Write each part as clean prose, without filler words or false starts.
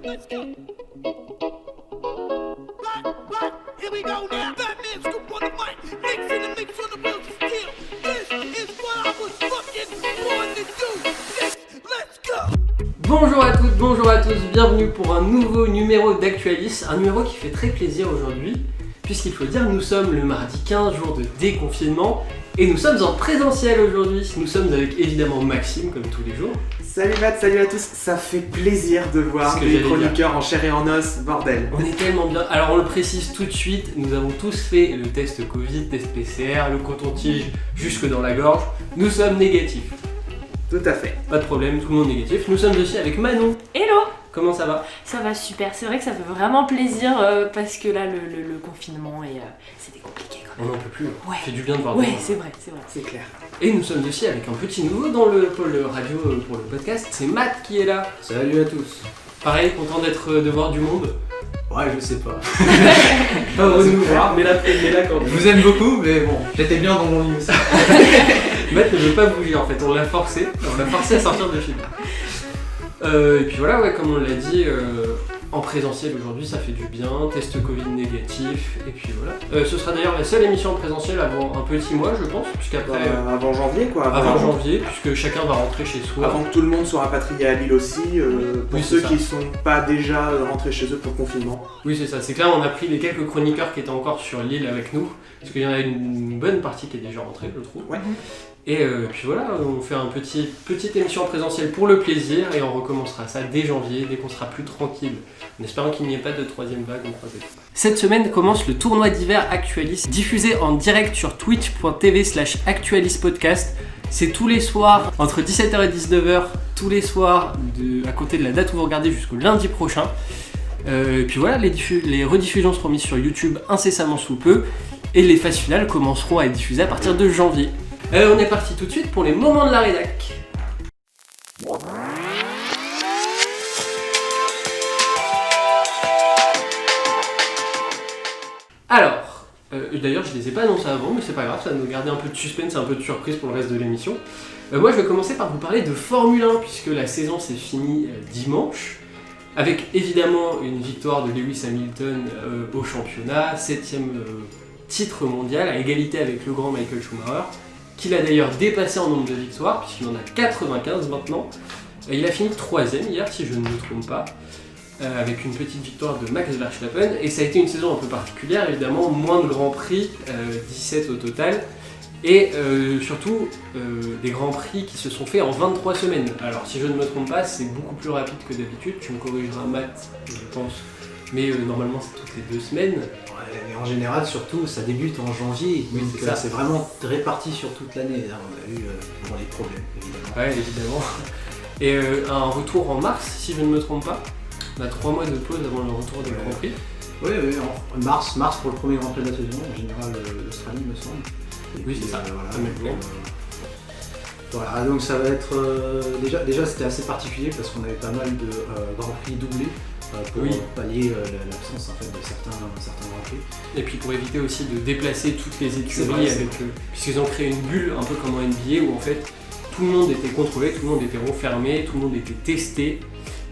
Let's go. What? Here we go now. Batman scoop on the mic. Mix in the mix on the wheels of steel. This is what I was fucking born to do. Let's go. Bonjour à toutes, bonjour à tous, bienvenue pour un nouveau numéro d'Actualis, un numéro qui fait très plaisir aujourd'hui, puisqu'il faut dire nous sommes le mardi 15, jour de déconfinement, et nous sommes en présentiel aujourd'hui. Nous sommes avec évidemment Maxime, comme tous les jours. Salut Matt, salut à tous, ça fait plaisir de voir des chroniqueurs en chair et en os, bordel. On est tellement bien, alors on le précise tout de suite, nous avons tous fait le test Covid, test PCR, le coton-tige jusque dans la gorge, nous sommes négatifs. Tout à fait. Pas de problème, tout le monde négatif. Nous sommes aussi avec Manon. Hello. Comment ça va ? Ça va super, c'est vrai que ça fait vraiment plaisir parce que là le confinement et c'était compliqué quand On même. n'en peut plus, Ouais. ça fait du bien de voir des Ouais, gens. c'est vrai. C'est clair. Et nous sommes aussi avec un petit nouveau dans le pôle radio pour le podcast, c'est Matt qui est là. Salut à tous. Pareil, content de voir du monde. Ouais, je sais pas. Pas heureux de nous voir, mais là quand Je vous aime beaucoup, mais bon, j'étais bien dans mon lit aussi. Matt ne veut pas bouger en fait, on l'a forcé à sortir de chez nous. Et puis voilà, ouais, comme on l'a dit, en présentiel aujourd'hui ça fait du bien, test Covid négatif, et puis voilà. Ce sera d'ailleurs la seule émission en présentiel avant un petit mois je pense, puisqu'après... Avant janvier quoi. Avant janvier, puisque chacun va rentrer chez soi. Avant que tout le monde soit rapatrié à Lille aussi, pour Oui, ceux c'est qui ça. sont pas déjà rentrés chez eux pour le confinement. Oui c'est ça, c'est clair, on a pris les quelques chroniqueurs qui étaient encore sur l'île avec nous, parce qu'il y en a une bonne partie qui est déjà rentrée je trouve. Ouais. Et puis voilà, on fait une petite émission en présentiel pour le plaisir, et on recommencera ça dès janvier, dès qu'on sera plus tranquille, en espérant qu'il n'y ait pas de troisième vague en croisée. Cette semaine commence le tournoi d'hiver Actualis, diffusé en direct sur twitch.tv/actualispodcast. C'est tous les soirs, entre 17h et 19h, tous les soirs, à compter de la date où vous regardez jusqu'au lundi prochain. Et puis voilà, les rediffusions seront mises sur YouTube incessamment sous peu, et les phases finales commenceront à être diffusées à partir de janvier. On est parti tout de suite pour les moments de la rédac. Alors, d'ailleurs je les ai pas annoncés avant, mais c'est pas grave, ça va nous garder un peu de suspense, un peu de surprise pour le reste de l'émission. Moi je vais commencer par vous parler de Formule 1, puisque la saison s'est finie dimanche, avec évidemment une victoire de Lewis Hamilton au championnat, 7ème titre mondial, à égalité avec le grand Michael Schumacher, qu'il a d'ailleurs dépassé en nombre de victoires, puisqu'il en a 95 maintenant. Il a fini 3ème hier, si je ne me trompe pas, avec une petite victoire de Max Verstappen, et ça a été une saison un peu particulière, évidemment, moins de grands prix, 17 au total, et surtout des grands prix qui se sont faits en 23 semaines. Alors si je ne me trompe pas, c'est beaucoup plus rapide que d'habitude, tu me corrigeras Matt, je pense, mais normalement c'est toutes les 2 semaines. Ouais, mais en général, surtout, ça débute en janvier, Oui, donc c'est ça. c'est vraiment réparti sur toute l'année. Là, on a eu des problèmes, évidemment. Ouais, évidemment. Et un retour en mars, si je ne me trompe pas. On a 3 mois de pause avant le retour des Grands Prix. Oui, en mars pour le premier Grand Prix de la saison, en général l'Australie me semble. Et Oui, puis, c'est ça. Voilà, Ça met le plan. voilà, donc ça va être... déjà c'était assez particulier parce qu'on avait pas mal de Grands Prix doublés pour Oui. pallier l'absence en fait, de certains Grands Prix. Et puis pour éviter aussi de déplacer toutes les C'est écuries vrai, avec eux. Puisqu'ils ont créé une bulle un peu comme en NBA où en fait tout le monde était contrôlé, tout le monde était renfermé, tout le monde était testé.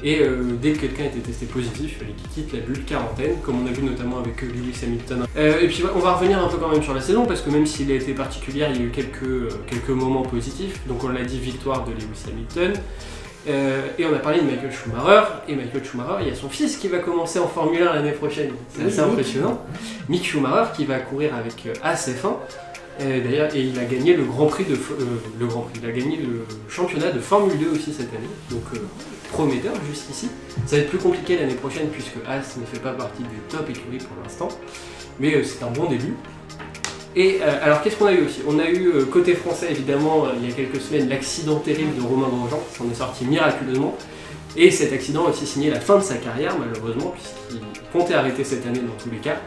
Et dès que quelqu'un était testé positif, il fallait qu'il quitte la bulle quarantaine, comme on a vu notamment avec Lewis Hamilton. Et puis on va revenir un peu quand même sur la saison, parce que même s'il a été particulière, il y a eu quelques moments positifs. Donc on l'a dit, victoire de Lewis Hamilton. Et on a parlé de Michael Schumacher, et Michael Schumacher, il y a son fils qui va commencer en Formule 1 l'année prochaine. C'est assez impressionnant. Mick Schumacher qui va courir avec Haas F1. D'ailleurs, et il a gagné il a gagné le championnat de Formule 2 aussi cette année, donc prometteur jusqu'ici. Ça va être plus compliqué l'année prochaine puisque Haas ne fait pas partie des top écuries pour l'instant, mais c'est un bon début. Et alors qu'est-ce qu'on a eu aussi ? On a eu côté français évidemment il y a quelques semaines l'accident terrible de Romain Grosjean qui s'en est sorti miraculeusement, et cet accident a aussi signé la fin de sa carrière malheureusement puisqu'il comptait arrêter cette année dans tous les cas.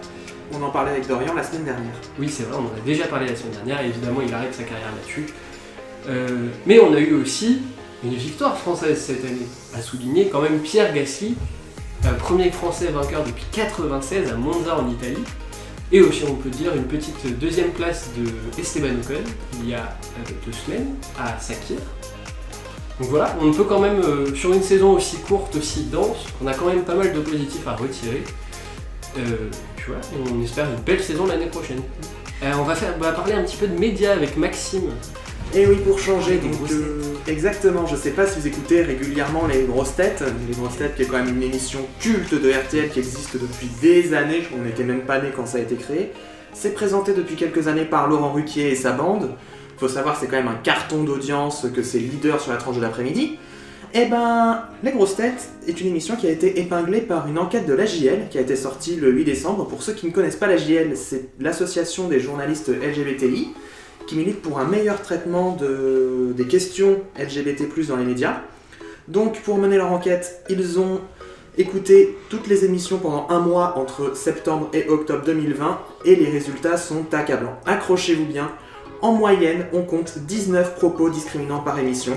On en parlait avec Dorian la semaine dernière. Oui, c'est vrai, on en a déjà parlé la semaine dernière, et évidemment il arrête sa carrière là-dessus. Mais on a eu aussi une victoire française cette année, à souligner quand même Pierre Gasly, premier français vainqueur depuis 96 à Monza en Italie, et aussi on peut dire une petite deuxième place de Esteban Ocon il y a 2 semaines à Sakir. Donc voilà, on peut quand même, sur une saison aussi courte, aussi dense, on a quand même pas mal de positifs à retirer. Tu vois, et on espère une belle saison l'année prochaine. On va parler un petit peu de médias avec Maxime. Et oui, pour changer, Avec des donc grosses exactement, je sais pas si vous écoutez régulièrement Les Grosses Têtes qui est quand même une émission culte de RTL qui existe depuis des années, on n'était même pas né quand ça a été créé. C'est présenté depuis quelques années par Laurent Ruquier et sa bande. Faut savoir que c'est quand même un carton d'audience, que c'est leader sur la tranche de l'après-midi. Eh ben, Les Grosses Têtes est une émission qui a été épinglée par une enquête de l'AJL qui a été sortie le 8 décembre. Pour ceux qui ne connaissent pas l'AJL, c'est l'association des journalistes LGBTI qui milite pour un meilleur traitement des questions LGBT+ dans les médias. Donc, pour mener leur enquête, ils ont écouté toutes les émissions pendant un mois entre septembre et octobre 2020 et les résultats sont accablants. Accrochez-vous bien, en moyenne, on compte 19 propos discriminants par émission.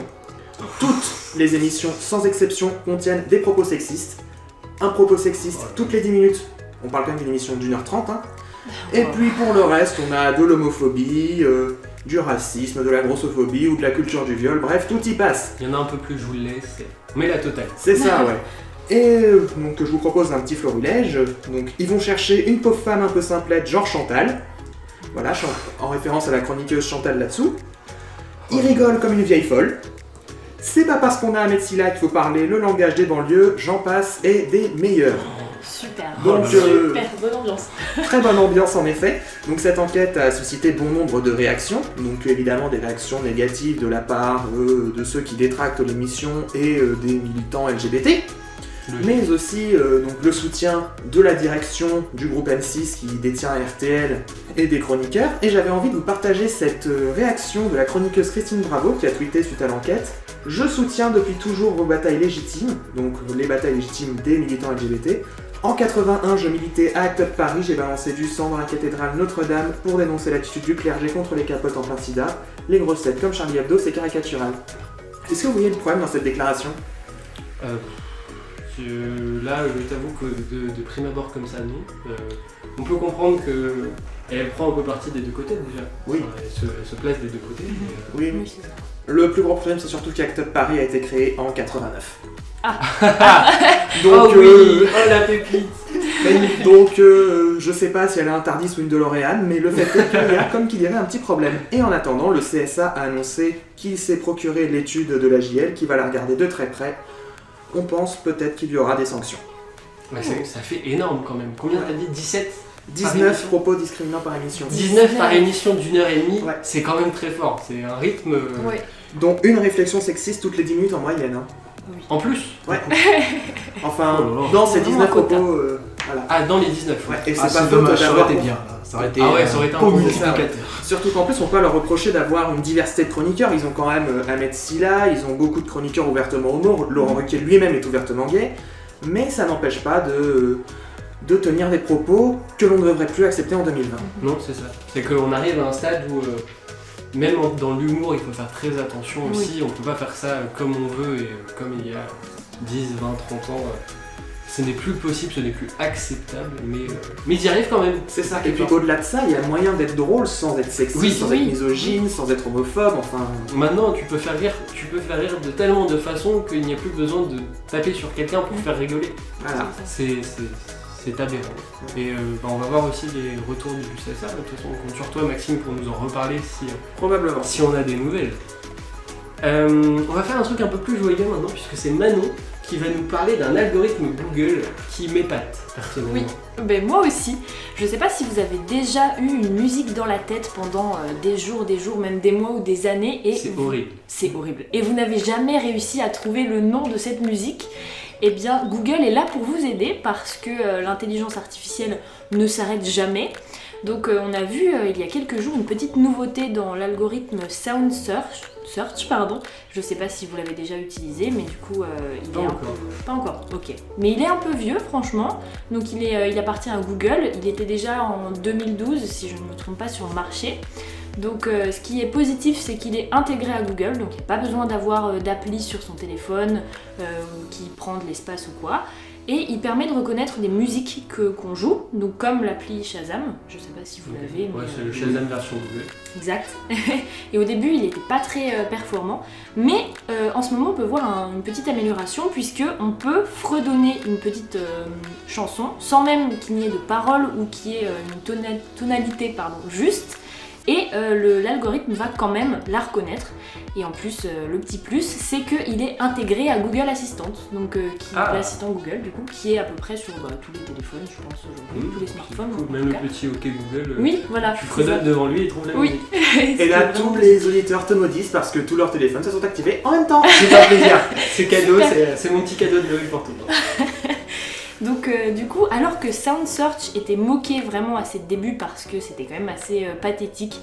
Toutes les émissions, sans exception, contiennent des propos sexistes. Un propos sexiste toutes les 10 minutes. On parle quand même d'une émission d'1h30. Hein. Et puis pour le reste, on a de l'homophobie, du racisme, de la grossophobie ou de la culture du viol. Bref, tout y passe. Il y en a un peu plus, je vous le laisse. Mais la totale. C'est ça, ouais. Et donc je vous propose un petit florilège. Donc ils vont chercher une pauvre femme un peu simplette, genre Chantal. Voilà, en référence à la chroniqueuse Chantal là-dessous. Ils rigolent comme une vieille folle. C'est pas parce qu'on a Ahmed Silla qu'il faut parler le langage des banlieues, j'en passe, et des meilleurs. Super, Donc, super, bonne ambiance. Très bonne ambiance en effet. Donc cette enquête a suscité bon nombre de réactions. Donc évidemment des réactions négatives de la part de ceux qui détractent l'émission et des militants LGBT. Mais aussi donc, le soutien de la direction du groupe M6 qui détient RTL et des chroniqueurs. Et j'avais envie de vous partager cette réaction de la chroniqueuse Christine Bravo qui a tweeté suite à l'enquête. Je soutiens depuis toujours vos batailles légitimes, donc les batailles légitimes des militants LGBT. En 81, je militais à Act Up Paris, j'ai balancé du sang dans la cathédrale Notre-Dame pour dénoncer l'attitude du clergé contre les capotes en plein sida. Les grosses têtes comme Charlie Hebdo, c'est caricatural. Est-ce que vous voyez le problème dans cette déclaration ? Là, je t'avoue que de prime abord comme ça, non. On peut comprendre qu'elle prend un peu parti des deux côtés déjà. Oui. Enfin, elle se place des deux côtés. Oui, oui. Le plus gros problème, c'est surtout qu'Act Up Paris a été créé en 89. Donc, oh oui, oh la pépite. Donc, je sais pas si elle a un Tardis ou une DeLorean, mais le fait est qu'il y a, comme qu'il y avait, un petit problème. Et en attendant, le CSA a annoncé qu'il s'est procuré l'étude de la JL, qui va la regarder de très près. On pense peut-être qu'il y aura des sanctions. Ouais, ça fait énorme quand même. Combien t'as dit ? 19 propos discriminants par émission. 19 par émission d'1h30, ouais. C'est quand même très fort. C'est un rythme... Ouais. Dont une réflexion sexiste toutes les 10 minutes en moyenne. Hein. Oui. En plus ? Ouais. Enfin, Oh là là. dans ces 19 quota. propos, voilà. Ah, dans les 19. Ouais, et c'est Ah, pas c'est faute dommage, ça aurait d'avoir... été bien. Là. Ça aurait été, Ah ouais, ça aurait été un beau bon multiplicateur. Surtout qu'en plus, on peut leur reprocher d'avoir une diversité de chroniqueurs. Ils ont quand même Ahmed Silla, ils ont beaucoup de chroniqueurs ouvertement homo. Laurent Ruquier lui-même est ouvertement gay. Mais ça n'empêche pas de tenir des propos que l'on ne devrait plus accepter en 2020. Non, c'est ça. C'est qu'on arrive à un stade où, même dans l'humour, il faut faire très attention aussi. On peut pas faire ça comme on veut et comme il y a 10, 20, 30 ans. Ce n'est plus possible, ce n'est plus acceptable, mais ils y arrivent quand même. C'est ça. Et puis au-delà de ça, il y a moyen d'être drôle sans être sexiste, Oui, sans oui. être misogyne, sans être homophobe, enfin... Maintenant, tu peux faire rire de tellement de façons qu'il n'y a plus besoin de taper sur quelqu'un pour faire rigoler. Voilà. C'est aberrant. Et on va voir aussi les retours du CSA. De toute façon, on compte sur toi, Maxime, pour nous en reparler Probablement. si on a des nouvelles. On va faire un truc un peu plus joyeux maintenant, puisque c'est Manon qui va nous parler d'un algorithme Google qui m'épate personnellement. Oui, ben moi aussi. Je sais pas si vous avez déjà eu une musique dans la tête pendant des jours, même des mois ou des années. Et C'est horrible. C'est horrible. Et vous n'avez jamais réussi à trouver le nom de cette musique. Eh bien, Google est là pour vous aider parce que l'intelligence artificielle ne s'arrête jamais. Donc on a vu il y a quelques jours une petite nouveauté dans l'algorithme Sound Search. Je sais pas si vous l'avez déjà utilisé, mais du coup il Pas est encore. Pas encore, ok. Mais il est un peu vieux franchement, donc il appartient à Google, il était déjà en 2012 si je ne me trompe pas sur le marché. Donc ce qui est positif c'est qu'il est intégré à Google, donc il n'y a pas besoin d'avoir d'appli sur son téléphone qui prend de l'espace ou quoi. Et il permet de reconnaître des musiques qu'on joue, donc comme l'appli Shazam, je sais pas si vous l'avez. Ouais, c'est le Shazam version Google. Exact. Et au début, il n'était pas très performant, mais en ce moment, on peut voir une petite amélioration puisque on peut fredonner une petite chanson sans même qu'il n'y ait de paroles ou qu'il y ait une tonalité juste. Et l'algorithme va quand même la reconnaître. Et en plus, le petit plus, c'est qu'il est intégré à Google Assistant, donc l'assistant Google du coup, qui est à peu près sur tous les téléphones, je pense aujourd'hui, tous les smartphones. Cool. Même le petit OK Google. Oui, voilà. Tu fredonnes devant lui et il trouve la musique. Et là, tous les auditeurs te maudissent parce que tous leurs téléphones se sont activés en même temps. C'est pas plaisir. C'est cadeau, c'est mon petit cadeau de Noël pour tout le monde. Donc du coup, alors que Sound Search était moqué vraiment à ses débuts parce que c'était quand même assez pathétique,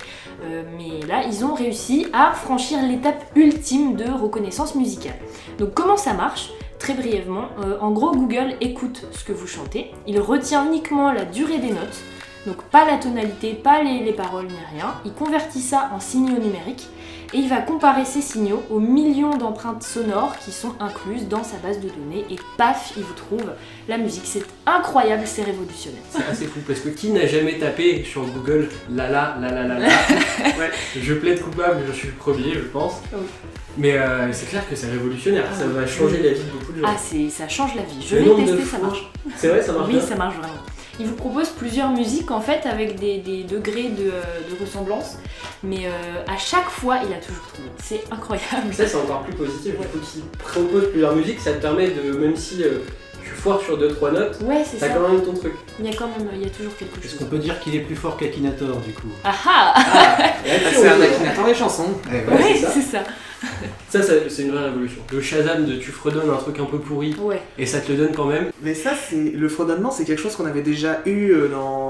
mais là, ils ont réussi à franchir l'étape ultime de reconnaissance musicale. Donc comment ça marche ? Très brièvement, en gros, Google écoute ce que vous chantez, il retient uniquement la durée des notes, donc pas la tonalité, pas les paroles ni rien, il convertit ça en signaux numériques et il va comparer ces signaux aux millions d'empreintes sonores qui sont incluses dans sa base de données et paf, il vous trouve la musique. C'est incroyable, c'est révolutionnaire. C'est assez fou parce que qui n'a jamais tapé sur Google la ouais, je plaide coupable, je suis le premier, je pense. Oui. Mais c'est clair que c'est révolutionnaire, ça va changer la vie de beaucoup de gens. Ah, ça change la vie. Je l'ai testé, ça marche. C'est vrai, ça marche Oui, bien. ça marche vraiment. Il vous propose plusieurs musiques en fait avec des degrés de ressemblance, mais à chaque fois il a toujours trouvé. C'est incroyable. Ça c'est encore plus positif, du coup qu'il propose plusieurs musiques, ça te permet de, même si tu foires sur 2-3 notes, Ouais, c'est t'as ça. quand même ton truc. Il y a toujours quelque Est-ce chose. qu'on peut dire qu'il est plus fort qu'Akinator du coup? Ah ah. C'est un Akinator des chansons. Eh Ouais, Ouais, c'est ça. c'est ça. Ça c'est une vraie révolution. Le Shazam de tu fredonnes un truc un peu pourri Ouais. et ça te le donne quand même. Mais ça, le fredonnement, c'est quelque chose qu'on avait déjà eu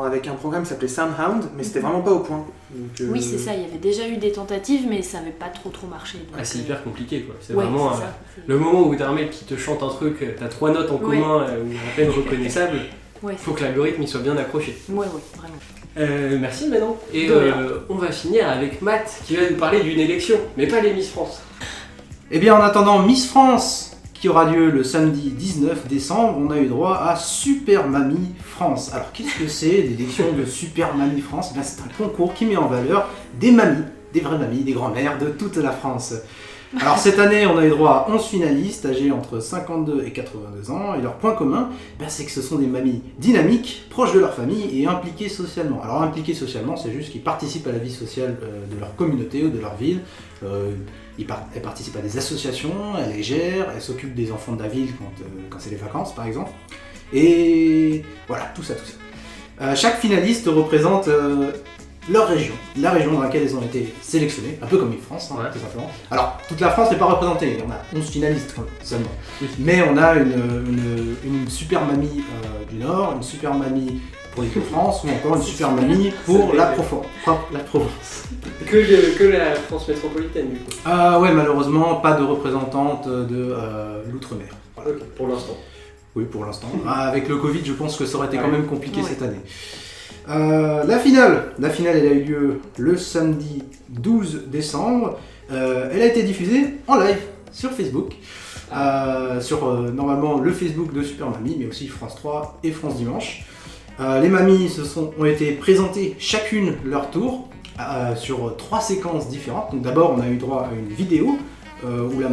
avec un programme qui s'appelait Soundhound, mais c'était vraiment pas au point. Donc, Oui, c'est ça. Il y avait déjà eu des tentatives, mais ça n'avait pas trop marché. Donc, Ah, c'est hyper compliqué quoi. C'est ouais, vraiment c'est ça. le moment où t'as un mec qui te chante un truc, t'as 3 notes en commun ou à peine reconnaissables, Ouais, faut que l'algorithme il soit bien accroché. ouais, vraiment. Merci Manon. Et De rien. on va finir avec Matt qui va nous parler d'une élection, mais pas les Miss France. Eh bien, en attendant Miss France, qui aura lieu le samedi 19 décembre, on a eu droit à Super Mamie France. Alors, qu'est-ce que c'est l'élection de Super Mamie France? Eh bien, c'est un concours qui met en valeur des mamies, des vraies mamies, des grands-mères de toute la France. Alors, cette année, on a eu droit à 11 finalistes âgés entre 52 et 82 ans, et leur point commun, c'est que ce sont des mamies dynamiques, proches de leur famille et impliquées socialement. Alors, impliquées socialement, c'est juste qu'ils participent à la vie sociale de leur communauté ou de leur ville. Elles participent à des associations, elles les gèrent, elles s'occupent des enfants de la ville quand c'est les vacances par exemple. Et voilà, tout ça. Chaque finaliste représente leur région, la région dans laquelle elles ont été sélectionnées, un peu comme France, Ouais. tout simplement. Alors, toute la France n'est pas représentée, on a 11 finalistes seulement. Oui. Mais on a une super mamie du Nord, une super mamie pour l'Île-de-France ou encore une super mamie pour la Provence. Que la France métropolitaine du coup. Ouais, malheureusement, pas de représentante de l'outre-mer. Voilà. Ok, pour l'instant. Oui, pour l'instant. Avec le Covid, je pense que ça aurait été quand même compliqué Ouais. cette année. La finale, elle a eu lieu le samedi 12 décembre. Elle a été diffusée en live sur Facebook. Sur normalement le Facebook de Super Mamie, mais aussi France 3 et France Dimanche. Les mamies ont été présentées chacune leur tour sur 3 séquences différentes. Donc d'abord on a eu droit à une vidéo où la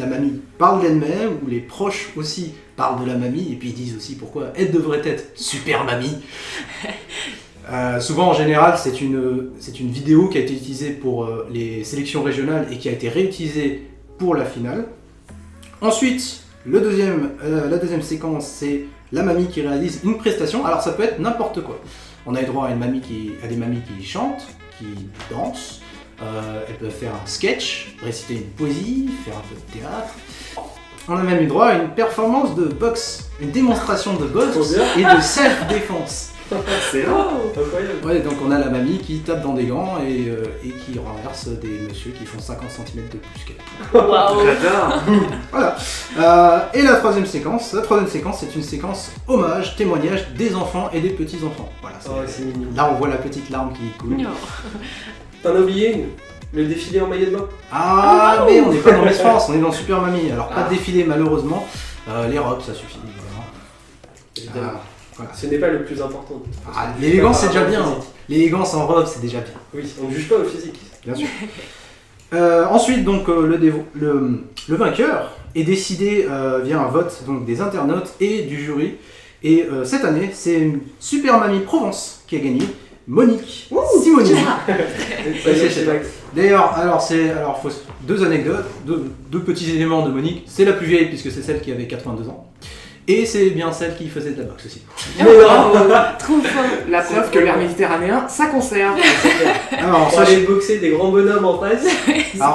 mamie parle d'elle-même, où les proches aussi parlent de la mamie, et puis ils disent aussi pourquoi elle devrait être Super Mamie. Souvent en général c'est une vidéo qui a été utilisée pour les sélections régionales et qui a été réutilisée pour la finale. Ensuite, la deuxième séquence, c'est la mamie qui réalise une prestation. Alors ça peut être n'importe quoi. On a eu droit à des mamies qui chantent, qui dansent. Elles peuvent faire un sketch, réciter une poésie, faire un peu de théâtre. On a même eu droit à une performance de boxe, une démonstration de boxe Trop bien. et de self-défense. C'est Incroyable. Ouais, donc on a la mamie qui tape dans des gants et qui renverse des messieurs qui font 50 cm de plus qu'elle. Waouh. J'adore. Voilà. Et la troisième séquence, c'est une séquence hommage, témoignage des enfants et des petits-enfants. Voilà, Oh, c'est mignon. là on voit la petite larme qui coule. Non. T'en as oublié une? Le défilé en maillot de bain? Ah, mais on n'est pas dans Miss France, on est dans Super Mamie. Alors pas Ah. de défilé malheureusement. Les robes, ça suffit évidemment. évidemment. Voilà. Ce n'est pas le plus important. Ah, On juge l'élégance, pas c'est déjà par bien. rapport au Hein. physique. L'élégance en robe, c'est déjà bien. Oui, on ne juge pas au physique. Bien sûr. Ensuite, donc, le vainqueur est décidé via un vote donc, des internautes et du jury. Et cette année, c'est une Super Mamie Provence qui a gagné, Monique Simoni. Ça y est, c'est Max. D'ailleurs, faut deux anecdotes, deux petits éléments de Monique. C'est la plus vieille puisque c'est celle qui avait 82 ans. Et c'est bien celle qui faisait de la boxe aussi. Mais non, Trop fort. la preuve que l'air méditerranéen, ça conserve. Alors, On allait boxer des grands bonhommes en face.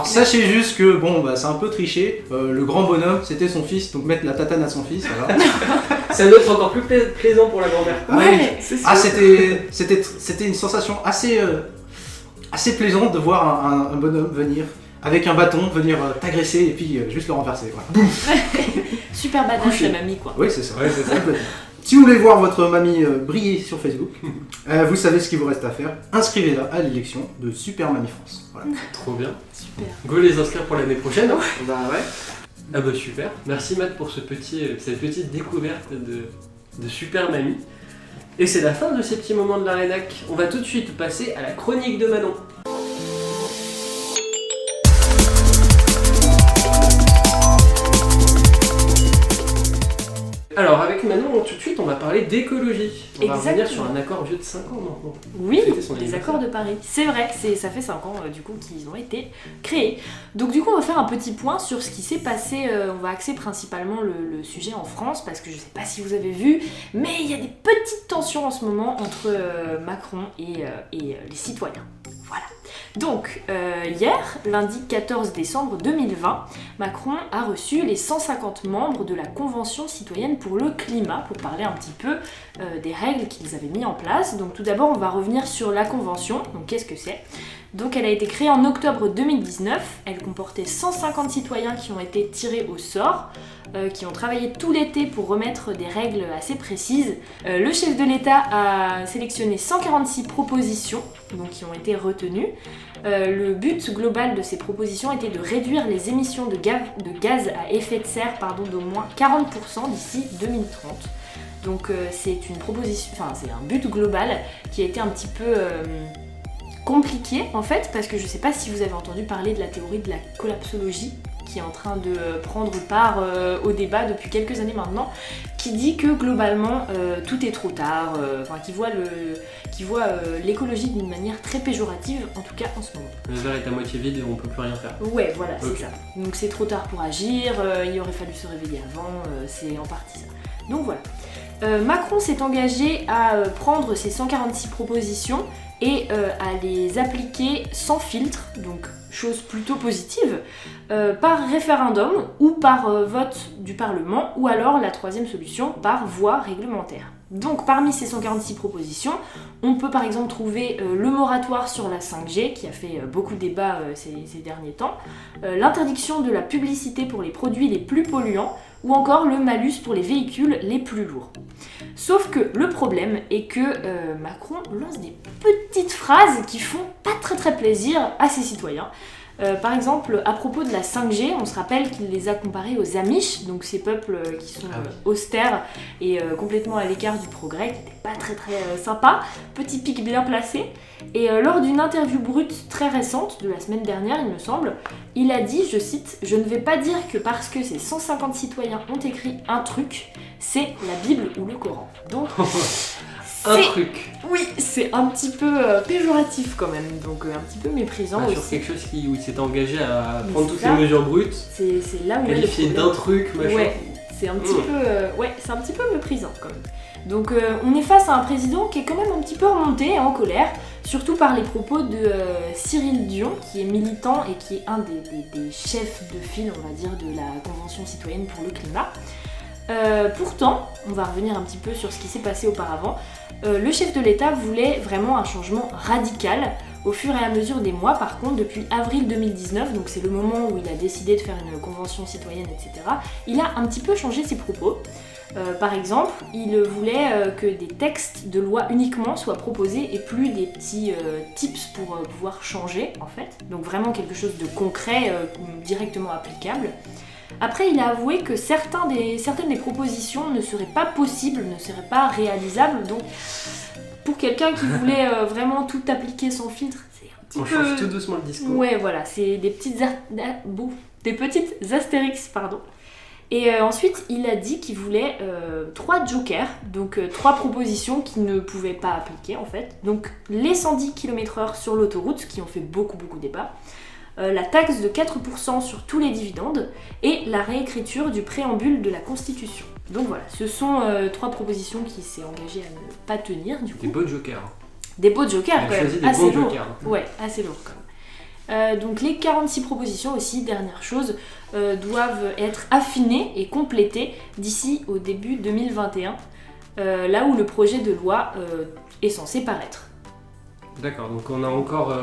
sachez juste que bon, bah, c'est un peu triché. Le grand bonhomme, c'était son fils, donc mettre la tatane à son fils. Voilà. Ça doit être encore plus plaisant pour la grand-mère. Ouais. C'est sûr. Ah, c'était une sensation assez plaisante de voir un bonhomme venir avec un bâton, venir t'agresser et puis juste le renverser. Voilà. Super badass Couché. la mamie quoi. Oui, c'est ça. Ouais, c'est ça. Complètement. Si vous voulez voir votre mamie briller sur Facebook, vous savez ce qu'il vous reste à faire. Inscrivez-la à l'élection de Super Mamie France. Voilà. Trop bien. Super. Go les inscrire pour l'année prochaine. Hein. Bah ouais. Ah bah super. Merci Matt pour cette petite découverte de Super Mamie. Et c'est la fin de ces petits moments de la rédac. On va tout de suite passer à la chronique de Manon. Alors avec Manon, tout de suite, on va parler d'écologie. On va revenir sur un accord vieux de 5 ans maintenant. Oui, C'était son les anniversaire. accords de Paris. C'est vrai, ça fait 5 ans du coup qu'ils ont été créés. Donc du coup on va faire un petit point sur ce qui s'est passé. On va axer principalement le sujet en France parce que je sais pas si vous avez vu, mais il y a des petites tensions en ce moment entre Macron et les citoyens. Voilà. Donc, hier, lundi 14 décembre 2020, Macron a reçu les 150 membres de la Convention citoyenne pour le climat pour parler un petit peu des règles qu'ils avaient mis en place. Donc tout d'abord, on va revenir sur la Convention. Donc qu'est-ce que c'est ? Donc elle a été créée en octobre 2019. Elle comportait 150 citoyens qui ont été tirés au sort, qui ont travaillé tout l'été pour remettre des règles assez précises. Le chef de l'État a sélectionné 146 propositions donc, qui ont été retenues. Le but global de ces propositions était de réduire les émissions de gaz à effet de serre d'au moins 40% d'ici 2030. Donc c'est une proposition, c'est un but global qui a été un petit peu compliqué en fait, parce que je sais pas si vous avez entendu parler de la théorie de la collapsologie qui est en train de prendre part au débat depuis quelques années maintenant, qui dit que globalement tout est trop tard, qui voit l'écologie d'une manière très péjorative, en tout cas en ce moment. Le verre est à moitié vide et on peut plus rien faire. Ouais, voilà, Ok. c'est ça. Donc c'est trop tard pour agir, il aurait fallu se réveiller avant, c'est en partie ça. Donc voilà. Macron s'est engagé à prendre ces 146 propositions et à les appliquer sans filtre, donc chose plutôt positive, par référendum ou par vote du Parlement, ou alors la troisième solution, par voie réglementaire. Donc parmi ces 146 propositions, on peut par exemple trouver le moratoire sur la 5G, qui a fait beaucoup de débats ces derniers temps, l'interdiction de la publicité pour les produits les plus polluants, ou encore le malus pour les véhicules les plus lourds. Sauf que le problème est que Macron lance des petites phrases qui font pas très plaisir à ses citoyens. Par exemple, à propos de la 5G, on se rappelle qu'il les a comparés aux Amish, donc ces peuples qui sont austères et complètement à l'écart du progrès, qui n'étaient pas très sympas. Petit pic bien placé. Et lors d'une interview brute très récente, de la semaine dernière il me semble, il a dit, je cite, « Je ne vais pas dire que parce que ces 150 citoyens ont écrit un truc, c'est la Bible ou le Coran. » Donc, Un truc. oui, c'est un petit peu péjoratif quand même, donc un petit peu méprisant Sur aussi. quelque chose où il s'est engagé à Mais prendre c'est toutes ça. les mesures brutes, C'est là où il y a le qualifié problème. d'un truc, machin. Ouais, c'est un petit peu, c'est un petit peu méprisant quand même. Donc on est face à un président qui est quand même un petit peu remonté et en colère, surtout par les propos de Cyril Dion, qui est militant et qui est un des chefs de file, on va dire, de la Convention citoyenne pour le climat. Pourtant, on va revenir un petit peu sur ce qui s'est passé auparavant, le chef de l'État voulait vraiment un changement radical. Au fur et à mesure des mois, par contre, depuis avril 2019, donc c'est le moment où il a décidé de faire une convention citoyenne, etc., il a un petit peu changé ses propos. Par exemple, il voulait que des textes de loi uniquement soient proposés et plus des petits tips pour pouvoir changer, en fait. Donc vraiment quelque chose de concret, directement applicable. Après, il a avoué que certaines des propositions ne seraient pas possibles, ne seraient pas réalisables. Donc, pour quelqu'un qui voulait vraiment tout appliquer sans filtre, c'est un petit On peu... change tout doucement le discours. Ouais, voilà, c'est des petites astérix, pardon. Et ensuite, il a dit qu'il voulait 3 jokers, donc 3 propositions qu'il ne pouvait pas appliquer en fait. Donc les 110 km/h sur l'autoroute, qui ont fait beaucoup débat, la taxe de 4% sur tous les dividendes et la réécriture du préambule de la Constitution. Donc voilà, ce sont 3 propositions qu'il s'est engagé à ne pas tenir du coup. Des beaux jokers. Des beaux jokers Il a quand même, choisi des assez bons lourds. jokers. Ouais, assez lourd quand même. Donc les 46 propositions aussi, dernière chose, doivent être affinées et complétées d'ici au début 2021, là où le projet de loi est censé paraître. D'accord, donc on a encore...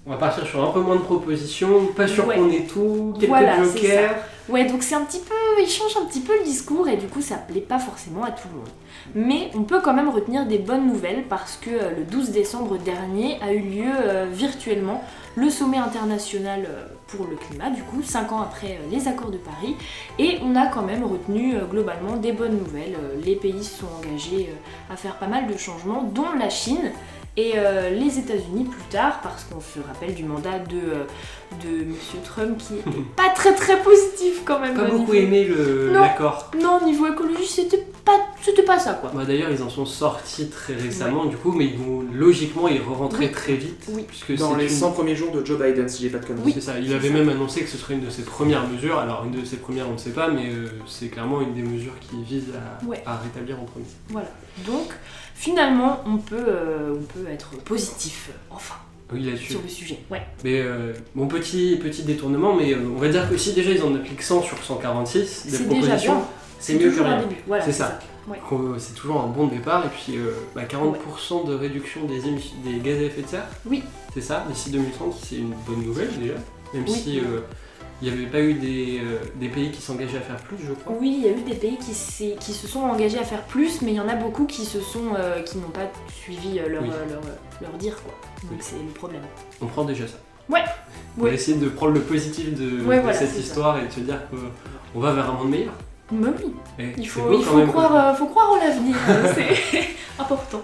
on va partir sur un peu moins de propositions, pas sûr Ouais. qu'on ait tout, quelques Voilà, c'est jokers. Ouais, donc c'est un petit peu... il change un petit peu le discours et du coup ça plaît pas forcément à tout le monde. Mais on peut quand même retenir des bonnes nouvelles parce que le 12 décembre dernier a eu lieu virtuellement le sommet international pour le climat, du coup, 5 ans après les accords de Paris. Et on a quand même retenu globalement des bonnes nouvelles. Les pays se sont engagés à faire pas mal de changements, dont la Chine. Et les États-Unis plus tard, parce qu'on se rappelle du mandat de Monsieur Trump qui était pas très positif quand même. Pas au beaucoup niveau- aimé Non. l'accord. Non, niveau écologie, c'était pas ça quoi. Bah, d'ailleurs, ils en sont sortis très récemment, du coup, mais ils vont logiquement y re-rentrer Oui. très vite. Oui. Puisque Dans c'est les une- 100 premiers jours de Joe Biden, si j'ai pas de conneries. Oui. C'est ça, il avait même annoncé que ce serait une de ses premières mesures. Alors, une de ses premières, on ne sait pas, mais c'est clairement une des mesures qui vise Ouais. à rétablir en premier. Voilà. Donc, finalement, on peut être positif, enfin, Oui, là-dessus. sur le sujet. Ouais. Mais bon, petit détournement, mais on va dire que si déjà ils en appliquent 100 sur 146 des C'est déjà propositions, bien. c'est mieux que toujours un rien. début. Voilà, C'est ça. Ouais. Donc, c'est toujours un bon départ. Et puis 40% de réduction des gaz à effet de serre, Oui. c'est ça, d'ici 2030, c'est une bonne nouvelle déjà. Même Oui. si il n'y avait pas eu des pays qui s'engageaient à faire plus, je crois. Oui, il y a eu des pays qui se sont engagés à faire plus, mais il y en a beaucoup qui n'ont pas suivi leur dire quoi. Donc Oui. c'est le problème. On prend déjà ça. Ouais. On va Ouais. essayer de prendre le positif de Ouais, voilà, cette c'est ça. histoire et de se dire qu'on va vers un monde meilleur. Mais oui, Et il c'est faut, beau il quand faut même. croire en l'avenir, c'est important.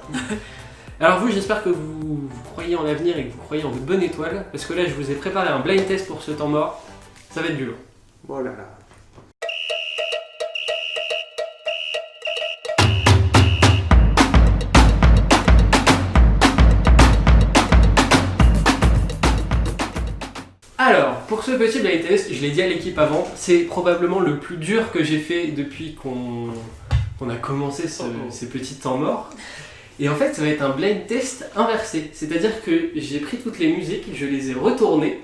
Alors vous, j'espère que vous croyez en l'avenir et que vous croyez en votre bonne étoile, parce que là, je vous ai préparé un blind test pour ce temps mort. Ça va être dur. Oh là là. Alors, pour ce petit blind test, je l'ai dit à l'équipe avant, c'est probablement le plus dur que j'ai fait depuis qu'on a commencé ces petits temps morts. Et en fait, ça va être un blind test inversé. C'est-à-dire que j'ai pris toutes les musiques, je les ai retournées.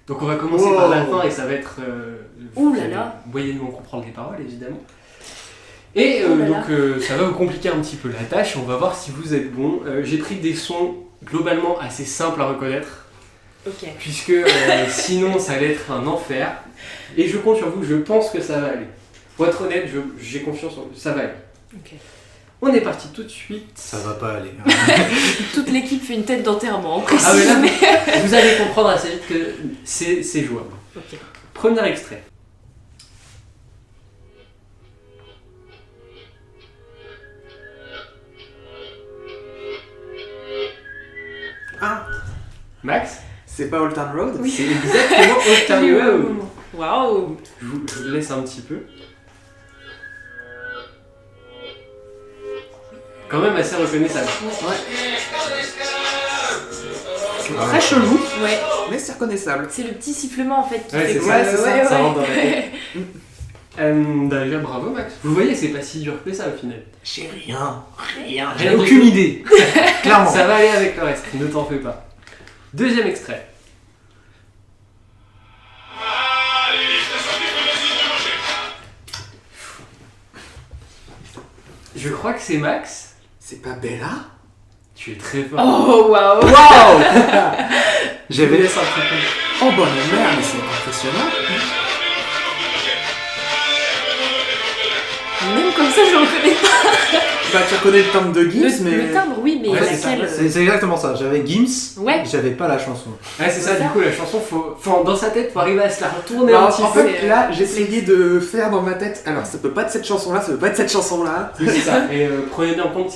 Donc on va commencer Wow. par la fin et ça va être... Ouh là là. moyennement comprendre les paroles, évidemment. Et Oh là là. donc ça va vous compliquer un petit peu la tâche, on va voir si vous êtes bon. J'ai pris des sons globalement assez simples à reconnaître, Ok. puisque sinon ça allait être un enfer. Et je compte sur vous, je pense que ça va aller. Pour être honnête, j'ai confiance en vous, ça va aller. Ok. On est parti tout de suite. Ça va pas aller. Toute l'équipe fait une tête d'enterrement, on Ah mais là, précise. vous allez comprendre assez vite que c'est jouable. Ok. Premier extrait. Ah, Max, c'est pas Old Town Road? Oui. c'est exactement Old Town Road. Waouh. Je vous laisse un petit peu. Quand même assez reconnaissable. C'est très chelou, Ouais. mais c'est reconnaissable. C'est le petit sifflement en fait qui Ouais, fait c'est que- ça, c'est ça, ça rentre dans la tête. Déjà, bravo Max. Vous voyez, c'est pas si dur que ça au final. J'ai rien. J'ai Rien aucune du tout. idée. Clairement. Ça va aller avec le reste, ne t'en fais pas. Deuxième extrait. Je crois que c'est Max. C'est pas Bella? Tu es très fort. Oh waouh. Waouh! Je vous J'avais laisse un petit peu. Oh bonne mère, mais c'est impressionnant! Même comme ça je le reconnais pas. Bah, tu reconnais le timbre de Gims, mais. Le timbre, oui, mais Ouais, c'est ça. laquelle C'est exactement ça. J'avais Gims, Ouais. j'avais pas la chanson. Ouais, c'est ça, du coup, la chanson, dans sa tête, faut arriver à se la retourner Non, un petit en peu. fait, là, j'essayais de faire dans ma tête. Alors, ça peut pas être cette chanson-là, ça peut pas être cette chanson-là. Oui, c'est ça. Et prenez bien en compte,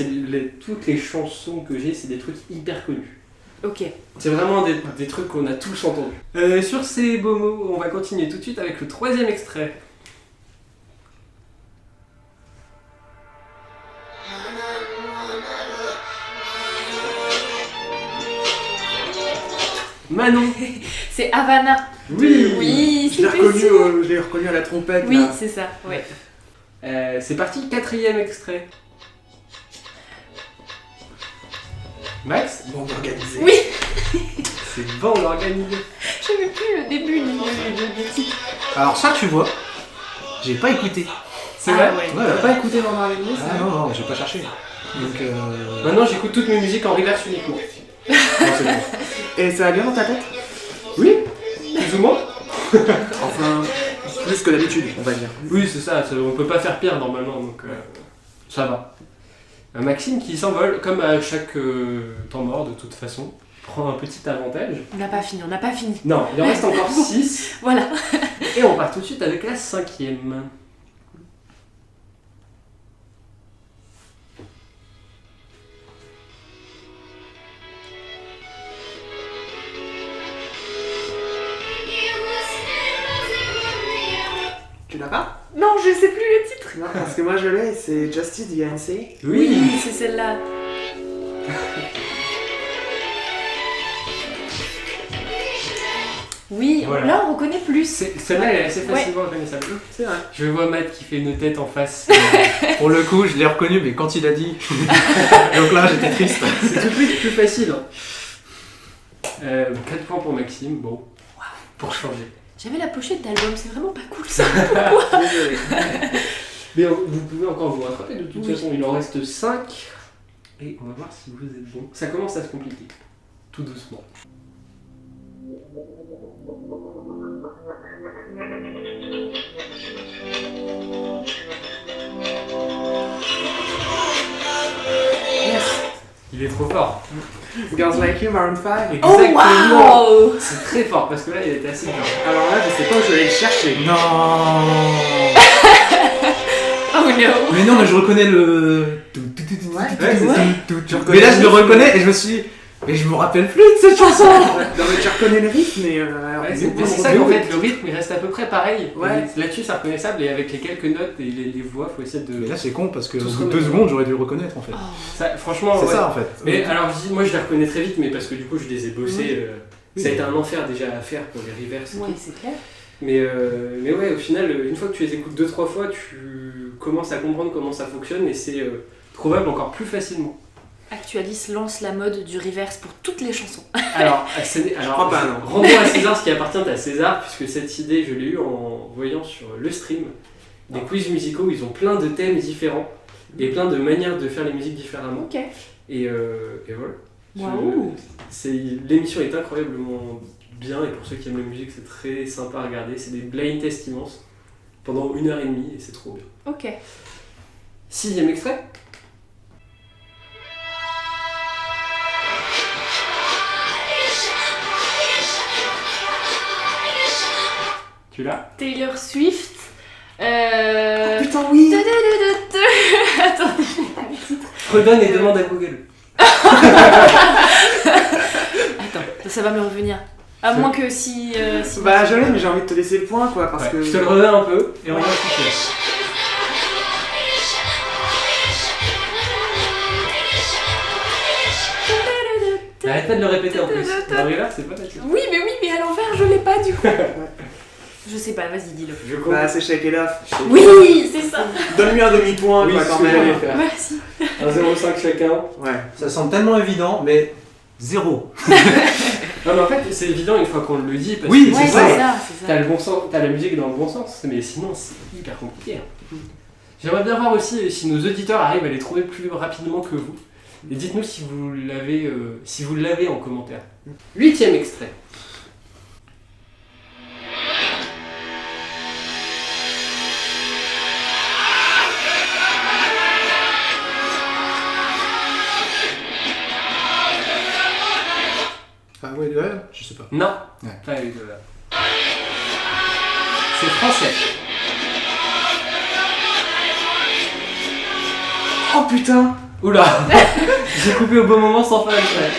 toutes les chansons que j'ai, c'est des trucs hyper connus. Ok. C'est vraiment des trucs qu'on a tous entendus. Sur ces beaux mots, on va continuer tout de suite avec le 3e extrait. Manon. C'est Havana. Oui. Oui, Je l'ai c'était reconnu, sûr. je l'ai reconnu à la trompette. Oui, là. c'est ça, ouais. C'est parti, 4e extrait. Max. Bande organisée. Oui. C'est bon, on l'organise. Je savais plus le début du titre. Alors ça, tu vois, j'ai pas écouté. C'est Ah, vrai. ouais. Ouais, T'as pas écouté Bande organisée, Ah ça non, j'ai pas cherché. Donc, Maintenant, j'écoute toutes mes musiques en reverse uniquement. non, c'est bon. Et ça va bien dans ta tête? Oui, plus ou moins. Enfin, plus que d'habitude, on va dire. Oui, c'est ça, on peut pas faire pire normalement, donc ça va. Maxime qui s'envole, comme à chaque temps mort de toute façon, prend un petit avantage. On n'a pas fini, on n'a pas fini. Non, il en reste encore 6, Voilà. et on part tout de suite avec la 5e. Tu l'as pas? Non, je sais plus le titre. Non, parce que moi je l'ai, c'est Justice DNC. Oui, c'est celle-là. Oui, Voilà. là on reconnaît plus. Celle-là, elle est assez facilement reconnaissable. C'est vrai. Je vois Matt qui fait une tête en face. Pour le coup, je l'ai reconnu, mais quand il a dit. Donc là, j'étais triste. C'est tout de suite plus facile. 4 points pour Maxime, bon, pour changer. J'avais la pochette d'album, c'est vraiment pas cool ça. Désolé. Mais vous pouvez encore vous rattraper, de toute Oui. façon, il en reste 5. Et on va voir si vous êtes bon. Ça commence à se compliquer, tout doucement. Yes. Il est trop fort. Girls Like You, Maroon 5. Oh Exactement. wow. C'est très fort parce que là il était assez dur. Alors là, je sais pas où je vais aller le chercher. Non. Oh no. Mais non, mais je reconnais le. Ouais, c'est ça. Mais là, je le reconnais et je me suis. Mais je me rappelle plus de cette chanson. Non mais tu reconnais le rythme, mais Ouais, c'est ça qu'en fait, le rythme il reste à peu près pareil. Ouais. Et là-dessus c'est reconnaissable et avec les quelques notes et les voix, faut essayer de. Mais là, c'est con parce que Tout au se bout de remet. 2 secondes, j'aurais dû le reconnaître en fait. Oh. Ça, franchement, C'est ouais. ça en fait. Mais alors je dis, moi je les reconnais très vite, mais parce que du coup je les ai bossés. Oui. Ça a été un enfer déjà à faire pour les reverse et Ouais, tout. c'est clair. Mais ouais, au final, une fois que tu les écoutes 2-3 fois, tu commences à comprendre comment ça fonctionne et c'est trouvable encore plus facilement. Actualis lance la mode du reverse pour toutes les chansons. Alors, crois pas, non. rendons à César ce qui appartient à César, puisque cette idée, je l'ai eue en voyant sur le stream des quiz musicaux où ils ont plein de thèmes différents et plein de manières de faire les musiques différemment. Ok. Et voilà. Waouh. L'émission est incroyablement bien et pour ceux qui aiment la musique, c'est très sympa à regarder. C'est des blind tests immenses pendant 1h30 et c'est trop bien. Ok. 6e extrait. Tu l'as? Taylor Swift. Putain, oui. Attendez. Redonne et demande à Google. Attends, ça va me revenir. À moins que si. Bah je l'ai, mais j'ai envie de te laisser le point quoi, parce Ouais, que. je te le redonne un peu et on va écouter. Arrête pas de le répéter en plus. Dans River, c'est pas facile. Oui, mais à l'envers, je l'ai pas du coup. Je sais pas, vas-y, dis-le. Je comprends. Bah c'est Shake It Off. Oui, c'est ça. Donne-lui un demi-point Oui, quoi c'est quand ce que j'allais même. faire. Merci. Un 0,5 chacun. Ouais. Ça semble tellement évident, mais 0. Non mais en fait c'est évident une fois qu'on le dit parce Oui, que Ouais, c'est c'est ça. ça, c'est t'as ça. le bon sens, t'as la musique dans le bon sens, mais sinon c'est hyper compliqué. Hein. J'aimerais bien voir aussi si nos auditeurs arrivent à les trouver plus rapidement que vous. Et dites-nous si vous l'avez en commentaire. 8e extrait. Non, Ouais. pas les deux là. C'est français. Oh putain, Oula j'ai coupé au bon moment sans faire exprès.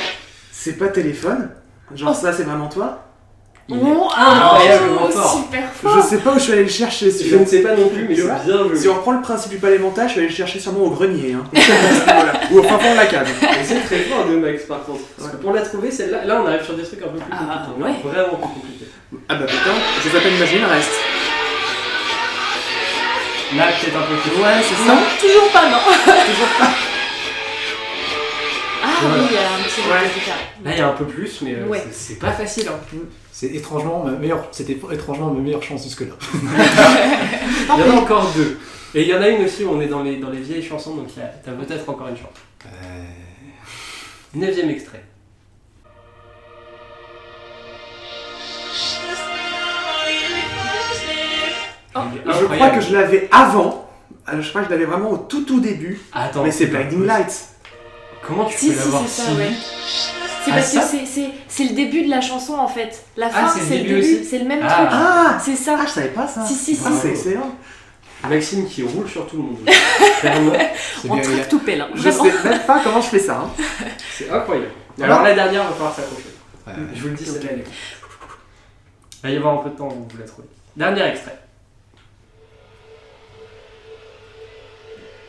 c'est pas téléphone? Genre ça c'est vraiment toi? Il est Oh, incroyablement fort. super Je fort. sais pas où je suis allé le chercher Je celui-là. ne sais pas non plus, mais Tu c'est vois, bien joué. Si on reprend le principe du palais mental, je vais aller le chercher sûrement au grenier. Hein. Voilà. Ou au fin fond de la cave. Et c'est très fort de Max par contre. Parce que pour la trouver, celle-là, là on arrive sur des trucs un peu plus Ah, compliqués. ouais. Vraiment plus compliqués. Ah bah putain, je vais pas imaginer le reste. Là, peut-être un peu plus. Ouais, c'est Non, ça. toujours pas, non. Toujours pas. Ah Voilà. oui, il y a un petit Ouais. écart. Là, il y a un peu plus, mais Ouais. c'est pas facile. Hein. C'était étrangement ma meilleure chance jusque-là. Il y en a encore deux. Et il y en a une aussi où on est dans les vieilles chansons, donc t'as peut-être encore une chance. 9ème extrait. Oh, Il est Je crois incroyable. que je l'avais avant. Je crois que je l'avais vraiment au tout début. Attends, Mais c'est pas Blinding possible. Lights. Comment tu Si, peux si, l'avoir c'est ça, si ouais. vite C'est Ah, parce ça que c'est le début de la chanson en fait. La fin, c'est le c'est le début début, aussi. c'est le même Ah. truc. Ah, C'est ça. ah, je savais pas ça. Si, si, si. Ah, c'est excellent. Maxime qui roule sur tout le monde. Clairement, C'est On bien, traque tout pelle, hein. Je Vraiment. sais même pas comment je fais ça. Hein. c'est incroyable. Alors la dernière, va falloir s'accrocher. Ouais. Je vous le dis, celle-là, elle est. Il va y avoir un peu de temps avant que vous la trouver. Dernier extrait.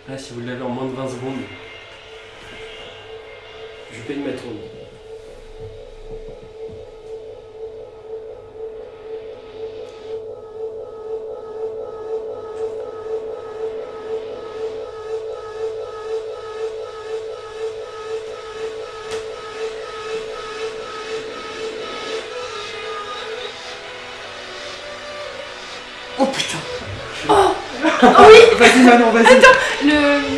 Là, si vous l'avez en moins de 20 secondes, je paye ma tournée. Oh putain. Oh oui. Vas-y Manon, vas-y.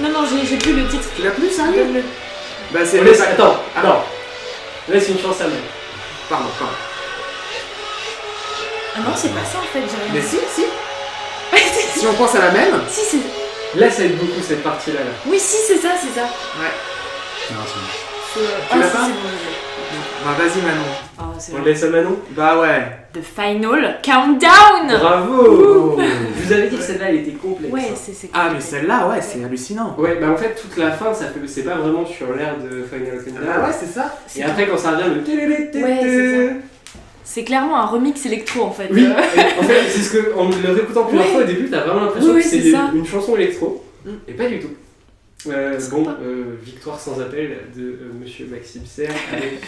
Non, non, j'ai plus le titre. Tu l'as plus ça? Donne-le. Bah c'est. On laisse, attends, non. Laisse une chance à moi. Pardon. Ah non, c'est pas ça en fait, j'ai rien Mais dit. si. Si on pense à la même. Si, c'est. Là, ça aide beaucoup cette partie-là. Là. Oui, si, c'est ça, c'est ça. Ouais. Non, c'est bon. Ah, l'as si, pas c'est bon, je l'ai. Bah vas-y Manon. Ah, c'est On bon. le laisse à Manon. Bah ouais. The Final Countdown. Bravo. Je vous avais dit que celle-là, elle était complexe. Ouais, hein. c'est Ah compliqué. mais celle-là, ouais, c'est hallucinant. Ouais, bah en fait, toute la fin, c'est pas vraiment sur l'air de Final Countdown. Ah ouais, c'est ça. Et après, quand ça revient, le télé Ouais, c'est ça. C'est clairement un remix électro en fait. Oui, et en fait, c'est ce que, en le réécoutant plusieurs fois au début, t'as vraiment l'impression Oui, que c'est c'est ça. une chanson électro, Mm. et pas du tout. C'est Bon, pas. victoire sans appel de monsieur Maxime Serre avec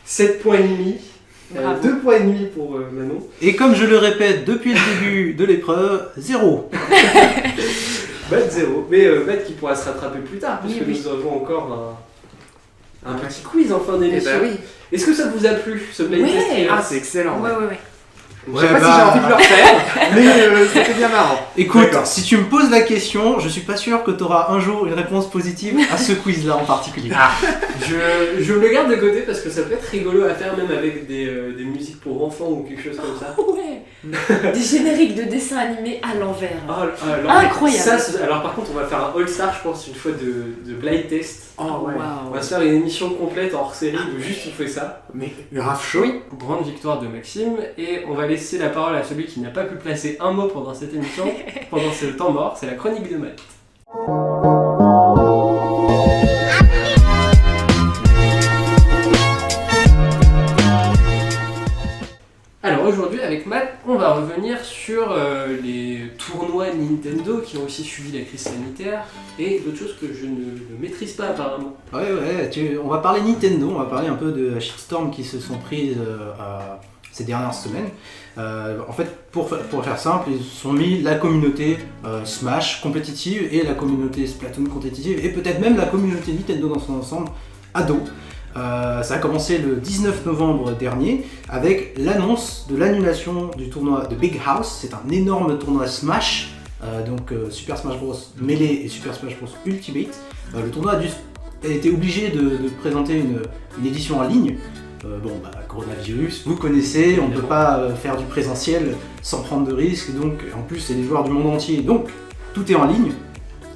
7 points et demi, Bravo. 2 points et demi pour Manon. Et comme je le répète depuis le début de l'épreuve, 0. Bat 0, mais Bat qui pourra se rattraper plus tard, puisque Oui, oui. nous avons encore un petit quiz en fin Eh d'émission. bah oui. Est-ce que ça vous a plu, ce blind Ouais. test Ah c'est excellent. Ouais, ouais, ouais. Je sais pas si j'ai envie de le refaire, mais c'était bien marrant. Écoute, D'accord. si tu me poses la question, je suis pas sûr que tu auras un jour une réponse positive à ce quiz-là en particulier. Je me le garde de côté parce que ça peut être rigolo à faire même avec des musiques pour enfants ou quelque chose comme ça. Ouais. Des génériques de dessins animés à l'envers. Alors, Incroyable. Alors par contre on va faire un all-star je pense une fois de blind test. Oh ouais. On Waouh. va se faire une émission complète hors série où juste on fait ça. Mais grave chaud. Oui, grande victoire de Maxime et on va laisser la parole à celui qui n'a pas pu placer un mot pendant cette émission, pendant ce temps mort, c'est la chronique de Matt. Alors aujourd'hui avec Matt, on va revenir sur les tournois Nintendo qui ont aussi suivi la crise sanitaire et d'autres choses que je ne maîtrise pas apparemment. Ouais, on va parler Nintendo, on va parler un peu de la shitstorm qui se sont prises ces dernières semaines. En fait, pour faire simple, ils se sont mis la communauté Smash compétitive et la communauté Splatoon compétitive et peut-être même la communauté Nintendo dans son ensemble à dos. Ça a commencé le 19 novembre dernier avec l'annonce de l'annulation du tournoi de Big House. C'est un énorme tournoi Smash, Super Smash Bros Melee et Super Smash Bros Ultimate. Le tournoi a été obligé de présenter une édition en ligne. Coronavirus, vous connaissez, on ne peut pas faire du présentiel sans prendre de risques, donc en plus c'est des joueurs du monde entier, donc tout est en ligne.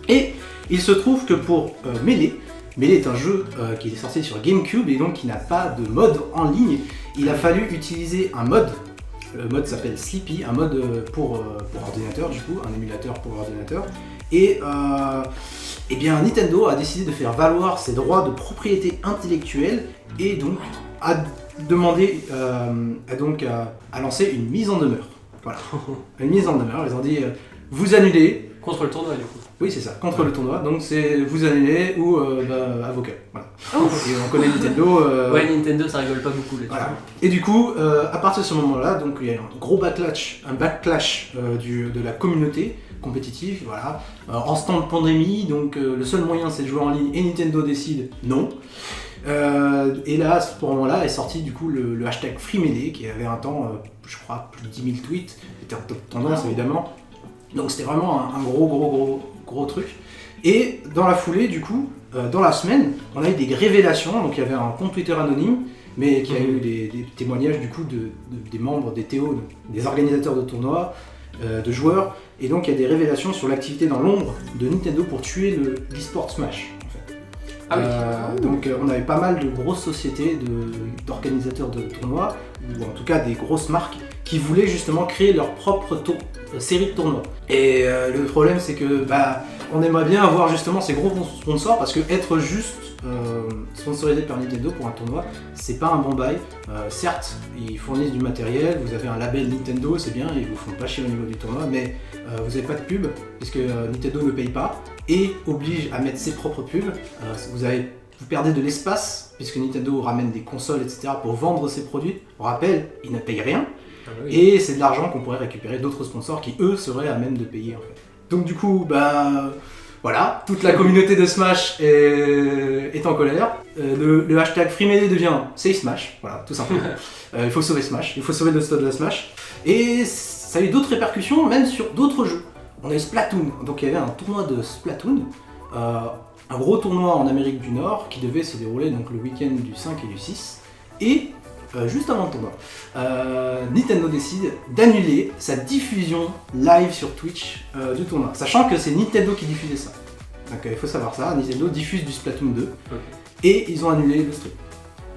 Et il se trouve que pour Melee, Melee est un jeu qui est sorti sur GameCube et donc qui n'a pas de mode en ligne. Il a fallu utiliser un mode. Le mode s'appelle Sleepy, un mode pour ordinateur du coup, un émulateur pour ordinateur. Et bien Nintendo a décidé de faire valoir ses droits de propriété intellectuelle et donc a demandé à lancer une mise en demeure. Voilà, une mise en demeure. Ils ont dit vous annulez. Contre le tournoi, du coup. Oui, c'est ça, contre le tournoi. Donc c'est vous annulez ou avocat. Voilà. Et on connaît Nintendo. Ouais, Nintendo, ça rigole pas beaucoup là-dessus. Voilà. Et du coup, à partir de ce moment-là, donc il y a eu un gros backlash, de la communauté compétitive. Voilà. En ce temps de pandémie, donc le seul moyen c'est de jouer en ligne et Nintendo décide non. Et là, à ce moment-là, est sorti du coup le hashtag FreeMelee qui avait un temps, je crois, plus de 10 000 tweets. C'était en top tendance évidemment. Donc c'était vraiment un gros truc. Et dans la foulée, du coup, dans la semaine, on a eu des révélations. Donc il y avait un compte Twitter anonyme, mais qui a eu des témoignages du coup des membres des TO, des organisateurs de tournois, de joueurs. Et donc il y a des révélations sur l'activité dans l'ombre de Nintendo pour tuer l'e-sport Smash. En fait. Ah oui. Donc on avait pas mal de grosses sociétés d'organisateurs de tournois, ou en tout cas des grosses marques, qui voulaient justement créer leur propre série de tournois. Et le problème c'est que on aimerait bien avoir justement ces gros sponsors parce que être juste sponsorisé par Nintendo pour un tournoi, c'est pas un bon bail. Certes, ils fournissent du matériel, vous avez un label Nintendo, c'est bien, ils vous font pas chier au niveau du tournoi, mais vous n'avez pas de pub puisque Nintendo ne paye pas et oblige à mettre ses propres pubs. Vous perdez de l'espace puisque Nintendo ramène des consoles, etc. pour vendre ses produits. On rappelle, ils ne payent rien. Oui. Et c'est de l'argent qu'on pourrait récupérer d'autres sponsors qui eux seraient à même de payer en fait. Donc du coup, voilà, toute la communauté de Smash est en colère. Le hashtag FreeMelee devient Save Smash, voilà, tout simplement. Il faut sauver Smash, il faut sauver le stade de la Smash. Et ça a eu d'autres répercussions, même sur d'autres jeux. On a eu Splatoon, donc il y avait un tournoi de Splatoon, un gros tournoi en Amérique du Nord qui devait se dérouler donc le week-end du 5 et du 6. Et juste avant le tournoi, Nintendo décide d'annuler sa diffusion live sur Twitch du tournoi, sachant que c'est Nintendo qui diffusait ça. Donc il faut savoir ça, Nintendo diffuse du Splatoon 2 et ils ont annulé le stream.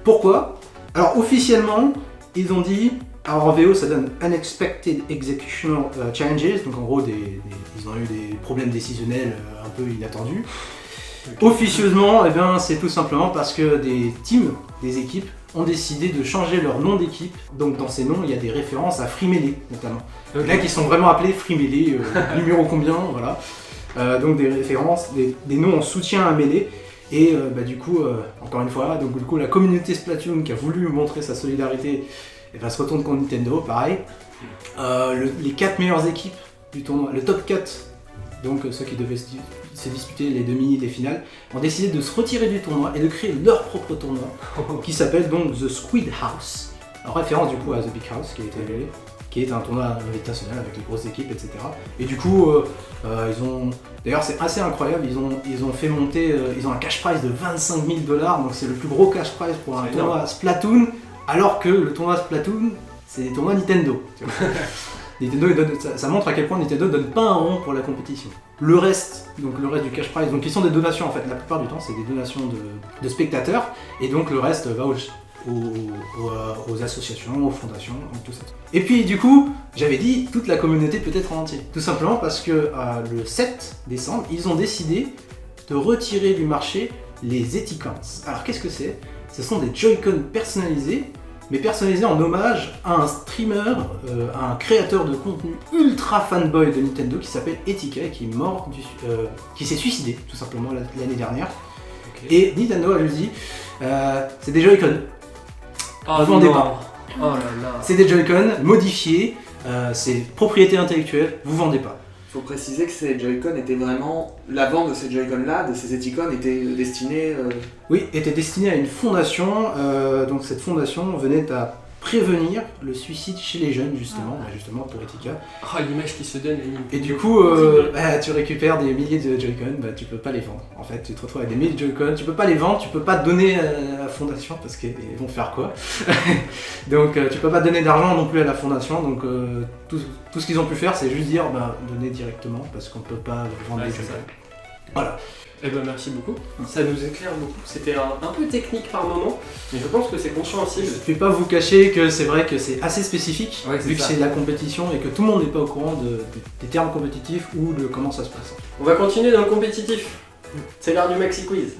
Pourquoi? Alors officiellement, ils ont dit, alors en VO ça donne Unexpected Executional Challenges, donc en gros ils ont eu des problèmes décisionnels un peu inattendus. Officieusement, c'est tout simplement parce que des teams, des équipes, ont décidé de changer leur nom d'équipe. Donc dans ces noms, il y a des références à FreeMelee notamment. Okay. Là qui sont vraiment appelés FreeMelee, numéro combien, voilà. Donc des références, des noms en soutien à Melee. Et du coup, encore une fois, donc du coup la communauté Splatoon qui a voulu montrer sa solidarité, se retourne contre Nintendo, pareil. Les 4 meilleures équipes du tournoi, le top 4, donc ceux qui devaient se disputer les demi, les finales, ont décidé de se retirer du tournoi et de créer leur propre tournoi qui s'appelle donc The Squid House, en référence du coup à The Big House qui est un tournoi international avec les grosses équipes, etc. Et du coup, d'ailleurs c'est assez incroyable, ils ont fait monter, ils ont un cash prize de $25 000, donc c'est le plus gros cash prize pour un tournoi Splatoon, alors que le tournoi Splatoon, c'est des tournois Nintendo. Nintendo, ça montre à quel point Nintendo donne pas un rond pour la compétition. Le reste du cash prize, donc qui sont des donations en fait, la plupart du temps c'est des donations de spectateurs, et donc le reste va aux associations, aux fondations, tout ça. Et puis du coup, j'avais dit toute la communauté peut être en entier. Tout simplement parce que le 7 décembre, ils ont décidé de retirer du marché les Eticons. Alors qu'est-ce que c'est? Ce sont des Joy-Con personnalisés, mais personnalisé en hommage à un streamer, à un créateur de contenu ultra fanboy de Nintendo qui s'appelle Etika et qui est mort, qui s'est suicidé tout simplement l'année dernière. Okay. Et Nintendo a lui dit, c'est des Joy-Con, vous vendez pas. Oh là là. C'est des Joy-Con modifiés, c'est propriété intellectuelle, vous vendez pas. Il faut préciser que ces Joy-Con étaient vraiment... La vente de ces Joy-Con là, de ces Eticon, était destinée... Oui, était destinée à une fondation, donc cette fondation venait à prévenir le suicide chez les jeunes justement pour Etika. Oh l'image qui se donne. Et du coup, tu récupères des milliers de Joy-Con, tu peux pas les vendre. En fait, tu te retrouves avec des milliers de Joy-Con, tu peux pas les vendre, tu peux pas donner à la fondation parce qu'ils vont faire quoi. Donc tu peux pas donner d'argent non plus à la fondation, donc tout ce qu'ils ont pu faire c'est juste dire donner directement parce qu'on peut pas vendre des Joy-Con. Voilà. Eh ben merci beaucoup, ça nous éclaire beaucoup. C'était un peu technique par moment, mais je pense que c'est compréhensible. Je vais pas vous cacher que c'est vrai que c'est assez spécifique, Ouais, c'est vu que ça. c'est de la compétition et que tout le monde n'est pas au courant des termes compétitifs ou de comment ça se passe. On va continuer dans le compétitif. C'est l'heure du Maxi Quiz.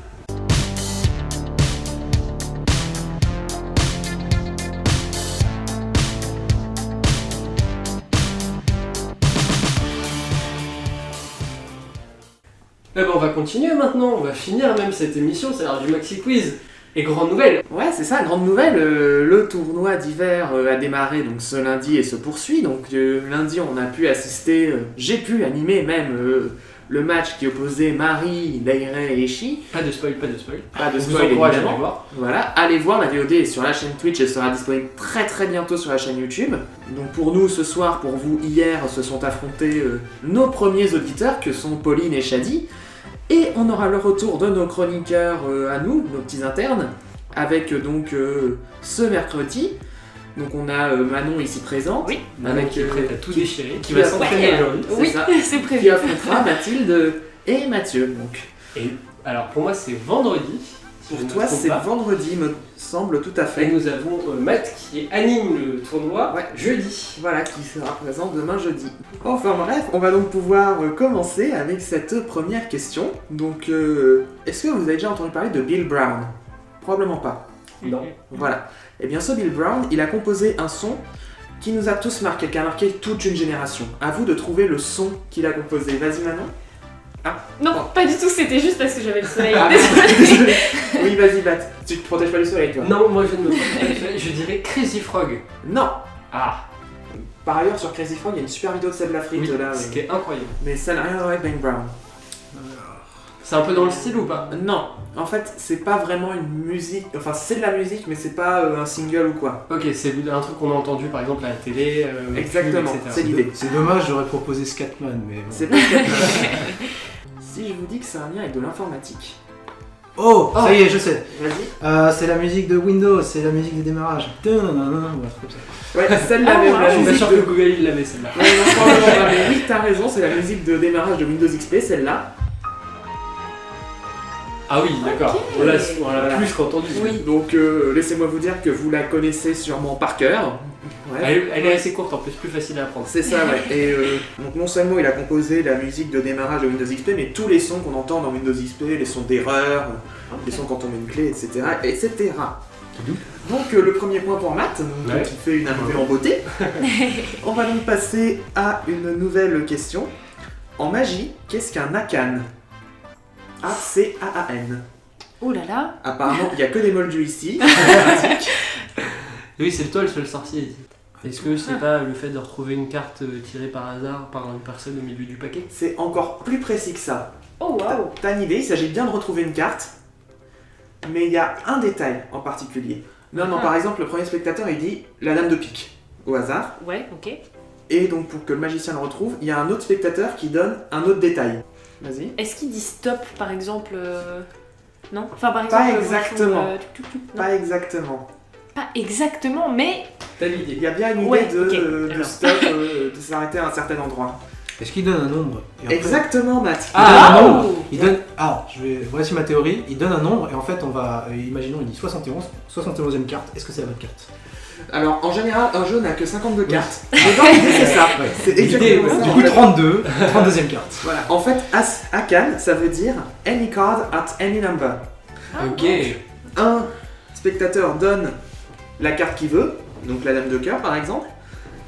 Eh ben on va continuer maintenant, on va finir même cette émission, c'est l'heure du Maxi Quiz. Et grande nouvelle, Ouais, c'est ça, grande nouvelle, le tournoi d'hiver a démarré donc ce lundi et se poursuit. Donc lundi, on a pu assister, j'ai pu animer même le match qui opposait Marie, Leire et Eshi. pas de spoil, pas de spoil. Pas de On vous spoil encourage à évidemment. aller voir. Voilà, allez voir, la VOD est sur la chaîne Twitch, elle sera disponible très très bientôt sur la chaîne YouTube. Donc pour nous ce soir, pour vous hier, se sont affrontés nos premiers auditeurs que sont Pauline et Shadi. Et on aura le retour de nos chroniqueurs à nous, nos petits internes, avec donc ce mercredi. Donc on a Manon ici présente, Oui. Manon qui est prête à tout déchirer, qui qui va va s'entraîner ouais. aujourd'hui. C'est Oui, ça. c'est prévu. qui affrontera Mathilde et Mathieu. Donc Et alors pour moi c'est vendredi. si je pour ne toi me trompe c'est pas. vendredi, me semble tout à Et fait. nous avons Matt qui anime le tournoi Ouais. jeudi. Voilà, qui sera présent demain jeudi. Enfin bref, on va donc pouvoir commencer avec cette première question. Donc, est-ce que vous avez déjà entendu parler de Bill Brown? Probablement pas. Non. Voilà. Eh bien, ce Bill Brown, il a composé un son qui nous a tous marqué, qui a marqué toute une génération. À vous de trouver le son qu'il a composé. Vas-y, Manon. Non, pas du tout, c'était juste parce que j'avais le soleil. Ah, Désolée. Oui, vas-y, Bat. Tu te protèges pas du soleil, toi? Non, moi je ne me protège pas du soleil, je dirais Crazy Frog. Non. Ah, Par ailleurs, sur Crazy Frog, il y a une super vidéo de Seb Lafrite oui, là. ce qui est incroyable. Mais ça n'a rien à voir avec Ben Brown. C'est un peu dans le style ou pas? Non, en fait, c'est pas vraiment une musique. Enfin, c'est de la musique, mais c'est pas un single ou quoi. Ok, c'est un truc qu'on a entendu par exemple à la télé. au Exactement, film, etc. c'est l'idée. C'est dommage, j'aurais proposé Scatman, mais bon. C'est pas Scatman. Si je vous dis que c'est un lien avec de l'informatique. Oh, ça y est, je sais. Vas-y. C'est la musique de Windows, c'est la musique des démarrages. Voilà, c'est comme ça. Ouais, celle-là Ah, même, ouais. la Je suis pas musique sûr de... que Google il l'avait celle-là. Ouais, non, probablement pas, mais oui, t'as raison, c'est la musique de démarrage de Windows XP, celle-là. Ah oui, d'accord. Ok. On l'a Voilà. plus qu'entendu. Oui. Donc, laissez-moi vous dire que vous la connaissez sûrement par cœur. Ouais. Elle est assez courte en plus, plus facile à apprendre. C'est ça, ouais. Et donc non seulement il a composé la musique de démarrage de Windows XP, mais tous les sons qu'on entend dans Windows XP, les sons d'erreur, les sons quand on met une clé, etc. etc. Donc le premier point pour Matt, donc, Ouais. qui fait une arrivée en beauté. On va donc passer à une nouvelle question. En magie, qu'est-ce qu'un Acan? A-C-A-A-N. Oh là là. Apparemment, il n'y a que des moldus ici. Oui, c'est toi le seul sorcier. Est-ce que c'est pas le fait de retrouver une carte tirée par hasard par une personne au milieu du paquet? C'est encore plus précis que ça. Oh waouh. T'as une idée, il s'agit bien de retrouver une carte, mais il y a un détail en particulier. Non, Ah. par exemple, le premier spectateur, il dit la dame de pique, au hasard, Ouais, ok. et donc pour que le magicien le retrouve, il y a un autre spectateur qui donne un autre détail. Vas-y. Est-ce qu'il dit stop par exemple Non. Enfin par Pas exemple. exactement. Non. Pas exactement. Pas exactement, mais T'as l'idée. Il y a bien une idée Ouais, de, ok, de alors. stop, de s'arrêter à un certain endroit. Est-ce qu'il donne un nombre et après- Exactement, Matt. Ah, Ah, non. oh. Il donne. Alors, voici ma théorie. Il donne un nombre et en fait, on va. Imaginons, il dit 71. 71e carte. Est-ce que c'est la bonne carte? Alors, en général, un jeu n'a que 52 cartes. Mais dans l'idée, c'est ça. Ouais. C'est L'idée, exactement ouais. ça. Du en coup, fait. 32. 32e carte. Voilà. En fait, Acan, ça veut dire any card at any number. Ah, Ok. Un spectateur donne la carte qu'il veut, donc la dame de cœur par exemple,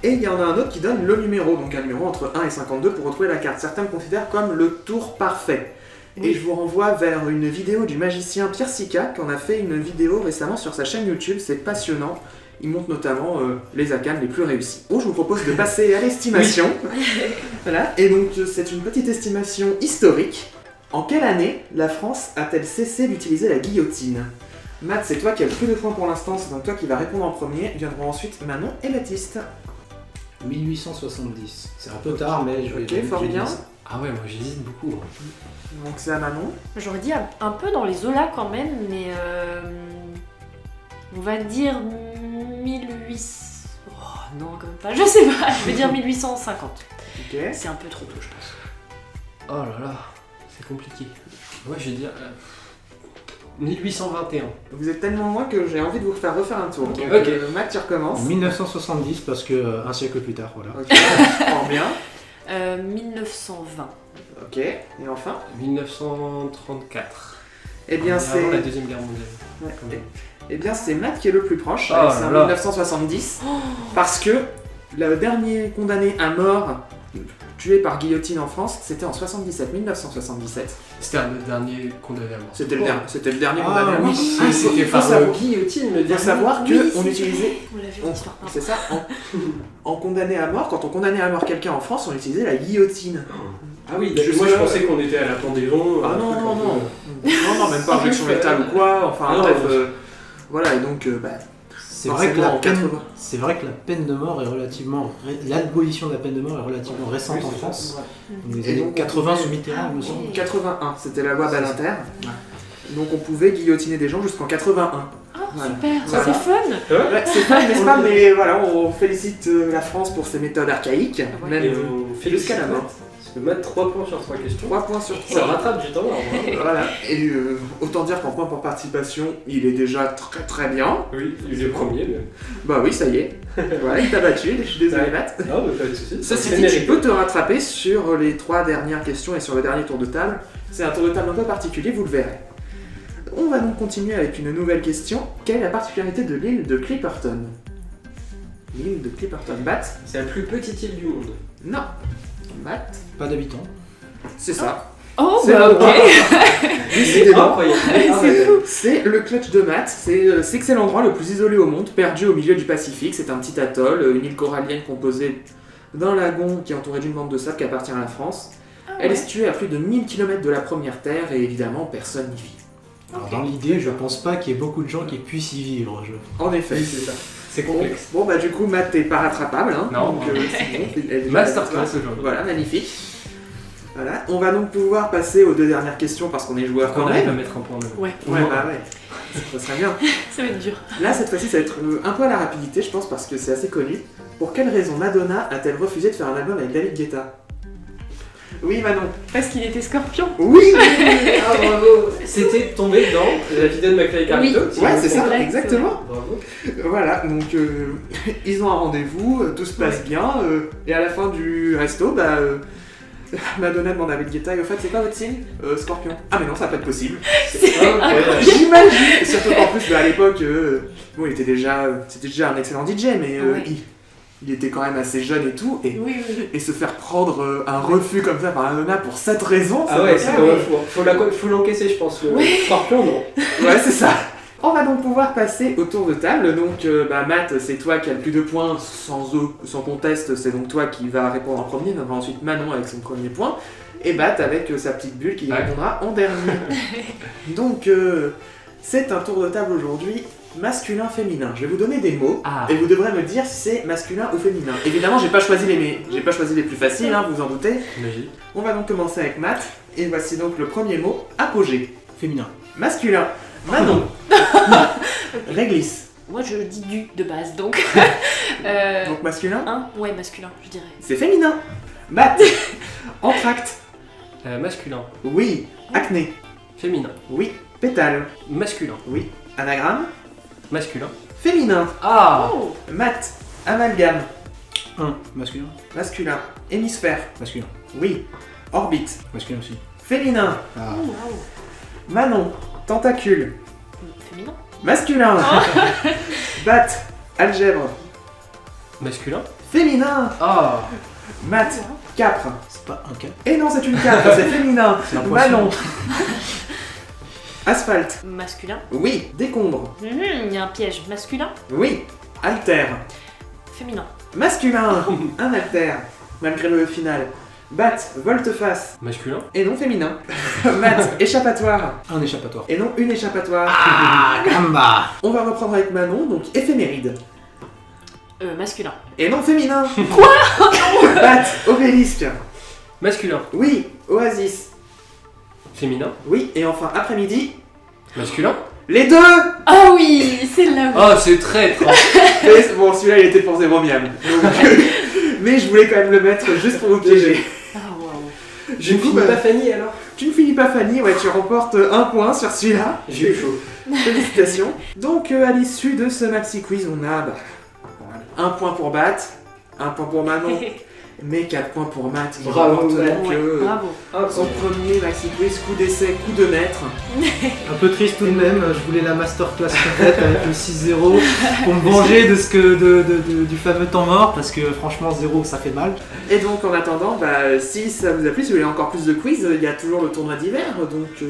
et il y en a un autre qui donne le numéro, donc un numéro entre 1 et 52 pour retrouver la carte. Certains le considèrent comme le tour parfait. Oui. Et je vous renvoie vers une vidéo du magicien Pierre Sika, qui en a fait une vidéo récemment sur sa chaîne YouTube, c'est passionnant. Il montre notamment les Acans les plus réussis. Oh, je vous propose de passer à l'estimation. Voilà. Et donc c'est une petite estimation historique. En quelle année la France a-t-elle cessé d'utiliser la guillotine? Matt, c'est toi qui as le plus de points pour l'instant, c'est donc toi qui vas répondre en premier. Viendront ensuite Manon et Baptiste. 1870. C'est un peu tard, mais je vais. Ok, fort je vais bien. dire ça. Ah ouais, moi j'hésite beaucoup. Donc c'est à Manon. J'aurais dit un peu dans les Zola quand même, mais on va dire 1800. Oh non, quand même pas. Je sais pas. Je vais dire 1850. Ok. C'est un peu trop tôt, je pense. Oh là là, C'est compliqué. Moi, je vais dire 1821. Vous êtes tellement loin que j'ai envie de vous faire refaire un tour. Ok. Donc, Matt, tu recommences. 1970 parce que un siècle plus tard, voilà. Ok, fort bien. 1920. Ok, et enfin 1934. Eh bien, Avant c'est. la Deuxième Guerre mondiale. Ouais. Quand même. Eh bien, c'est Matt qui est le plus proche. Oh C'est en là là. 1970. Parce que le dernier condamné à mort tué par guillotine en France, c'était en 1977. C'était le dernier condamné à mort. C'était le, Oh. c'était le dernier Ah, condamné à mort. oui, C'était il faut par savoir- guillotine, le Il faut dernier. savoir Oui, qu'on c'est utilisait. On l'a vu on- en histoire, pardon. C'est ça, en condamné à mort, quand on condamnait à mort quelqu'un en France, on utilisait la guillotine. Ah oui, Juste moi je là- pensais qu'on était à la pendaison. Ah un non, truc non, un peu- non. Non, même pas injection létale ou quoi, enfin Ah non, bref. bien sûr. Voilà, et donc, C'est vrai, que la forcément, en peine, 80. c'est vrai que la peine de mort est relativement. L'abolition de la peine de mort est relativement récente Oui, en c'est France. Dans les Et années donc, 80 sous Mitterrand, il me semble. 81, c'était la loi C'est ça. Badinter. Donc on pouvait guillotiner des gens jusqu'en 81. Ah, Voilà. super, Voilà. c'est fun. Ouais, c'est pas, n'est-ce pas, mais voilà, on félicite la France pour ses méthodes archaïques, ouais. même Et on fait jusqu'à la mort. Parce que Matt 3 points sur 3 questions. 3 points sur Ça 3. rattrape du temps. Voilà, et autant dire qu'en point pour participation, il est déjà très très bien. Oui, il est premier. Mais... Bah oui, ça y est. Voilà, il t'a battu, je suis désolé, Ouais. Matt. Non, mais pas de soucis. Ceci C'est dit, tu mérité. peux te rattraper sur les 3 dernières questions et sur le dernier tour de table. C'est un tour de table un peu particulier, vous le verrez. On va donc continuer avec une nouvelle question. Quelle est la particularité de l'île de Clipperton? L'île de Clipperton. Matt? C'est la plus petite île du monde. Non. Matt? Pas d'habitants. C'est ça. Oh, C'est bah le ok. droit. Décidément. incroyable. C'est fou. C'est le clutch de Matt, c'est que c'est l'endroit le plus isolé au monde, perdu au milieu du Pacifique. C'est un petit atoll, une île corallienne composée d'un lagon qui est entouré d'une bande de sable qui appartient à la France. Ah Elle est ouais. située à plus de 1000 km de la première terre et évidemment personne n'y vit. Alors Ok. dans l'idée, je pense pas qu'il y ait beaucoup de gens qui puissent y vivre. En effet. Oui, c'est ça. C'est Bon, complexe. bon, bah du coup Matt t'es pas rattrapable, hein. Non. Donc, c'est bon, elle est Masterclass aujourd'hui. Voilà, magnifique. Voilà, on va donc pouvoir passer aux 2 dernières questions parce qu'on est joueur quand On arrive à même. mettre un point même. Ouais, Ouais, bah ouais, ça serait bien. ça va être dur. Là, cette fois-ci, ça va être un peu à la rapidité, je pense, parce que c'est assez connu. Pour quelle raison Madonna a-t-elle refusé de faire un album avec David Guetta? Oui, Manon. Parce qu'il était scorpion. Oui. Ah bravo. C'était tombé dans la vidéo de McFly et Carlito. Oui. si Ouais, je me c'est trompe ça, vrai, exactement. Bravo. Voilà, donc ils ont un rendez-vous, tout se passe bien, et à la fin du resto, bah, Madonna demande à David Guetta, et au fait, c'est quoi votre signe? Scorpion. Ah, mais non, ça va pas être possible. C'est Ah, ok. J'imagine. Et surtout qu'en plus, bah, à l'époque, bon, c'était déjà un excellent DJ, mais Ouais. il était quand même assez jeune et tout, et Oui, oui. Et se faire prendre un refus comme ça par Madonna pour cette raison, ça Ah ouais, doit c'est faire- quand même fou. Faut l'encaisser, je pense. Le scorpion, non. Ouais, c'est ça. On va donc pouvoir passer au tour de table. Donc, bah, Matt, c'est toi qui as le plus de points sans conteste. C'est donc toi qui va répondre en premier. On va ensuite Manon avec son premier point. Et Matt avec sa petite bulle qui Ouais. répondra en dernier. Donc, c'est un tour de table aujourd'hui masculin-féminin. Je vais vous donner des mots. Ah. Et vous devrez me dire si c'est masculin ou féminin. Évidemment, j'ai pas choisi les plus faciles, hein, vous en doutez. Magie. On va donc commencer avec Matt. Et voici donc le premier mot, apogée. Féminin. Masculin. Manon. Réglisse. Moi je dis du de base donc. Donc masculin. Ouais, masculin, je dirais. C'est féminin. Matt. Entracte. Masculin. Oui. Acné. Féminin. Oui. Pétale. Masculin. Oui. Anagramme. Masculin. Féminin. Ah. Oh. Matt. Amalgame. 1. Masculin. Masculin. Hémisphère. Masculin. Oui. Orbite. Masculin aussi. Féminin. Ah. Oh, wow. Manon. Tentacule. Féminin. Masculin. Batte. Algèbre. Masculin. Féminin. Ah. Matt. Capre. C'est pas un cap. Et non, c'est une capre, c'est féminin. C'est un poisson. Manon. Asphalte. Masculin. Oui. Décombre. Il y a un piège. Masculin. Oui. Alter. Féminin. Masculin. Un alter. Malgré le final. Batte. Volte-face. Masculin. Et non féminin. Matt. Échappatoire. Un échappatoire. Et non une échappatoire. Ah, gamba. On va reprendre avec Manon, donc éphéméride. Masculin. Et non féminin. Quoi? Batte. Obélisque. Masculin. Oui. Oasis. Féminin. Oui. Et enfin après-midi. Masculin. Les deux. Ah oui, c'est là. Ah, c'est traître. Mais bon, celui-là il était pour zéro miam. Donc, mais je voulais quand même le mettre juste pour vous piéger. Ah waouh. Je ne coup, finis bah, pas Fanny alors. Tu ne finis pas Fanny, ouais, tu remportes un point sur celui-là. J'ai eu chaud. Félicitations. Donc à l'issue de ce maxi quiz, on a un point pour Bat, un point pour Manon, mais 4 points pour Matt. Qui Bravo, remporte Matt. donc, Bravo. son premier maxi quiz, coup d'essai, coup de maître. Un peu triste tout de même, je voulais la masterclass complète avec le 6-0 pour me venger de ce que du fameux temps mort parce que franchement 0 ça fait mal. Et donc en attendant, bah, si ça vous a plu, si vous voulez encore plus de quiz, il y a toujours le tournoi d'hiver. Donc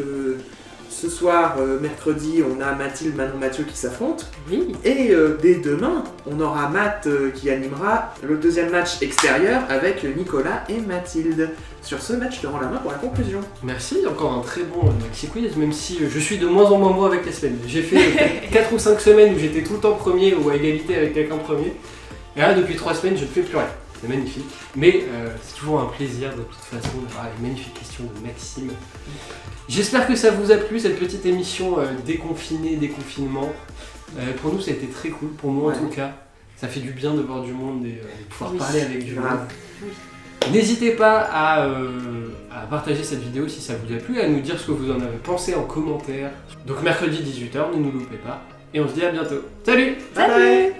ce soir, mercredi, on a Mathilde, Manon, Mathieu qui s'affrontent. Oui. Et dès demain, on aura Matt qui animera le deuxième match extérieur avec Nicolas et Mathilde. Sur ce match, je te rends la main pour la conclusion. Merci, encore un très bon maxi quiz, même si je suis de moins en moins bon avec les semaines. J'ai fait 4 ou 5 semaines où j'étais tout le temps premier ou à égalité avec quelqu'un de premier. Et là, depuis 3 semaines, je ne fais plus rien. C'est magnifique. Mais c'est toujours un plaisir de toute façon d'avoir les magnifiques questions de Maxime. J'espère que ça vous a plu, cette petite émission déconfinée, déconfinement. Pour nous, ça a été très cool, pour moi en tout cas. Ça fait du bien de voir du monde et de pouvoir parler avec du monde. N'hésitez pas à partager cette vidéo si ça vous a plu, à nous dire ce que vous en avez pensé en commentaire. Donc mercredi 18h, ne nous loupez pas. Et on se dit à bientôt. Salut! Bye bye.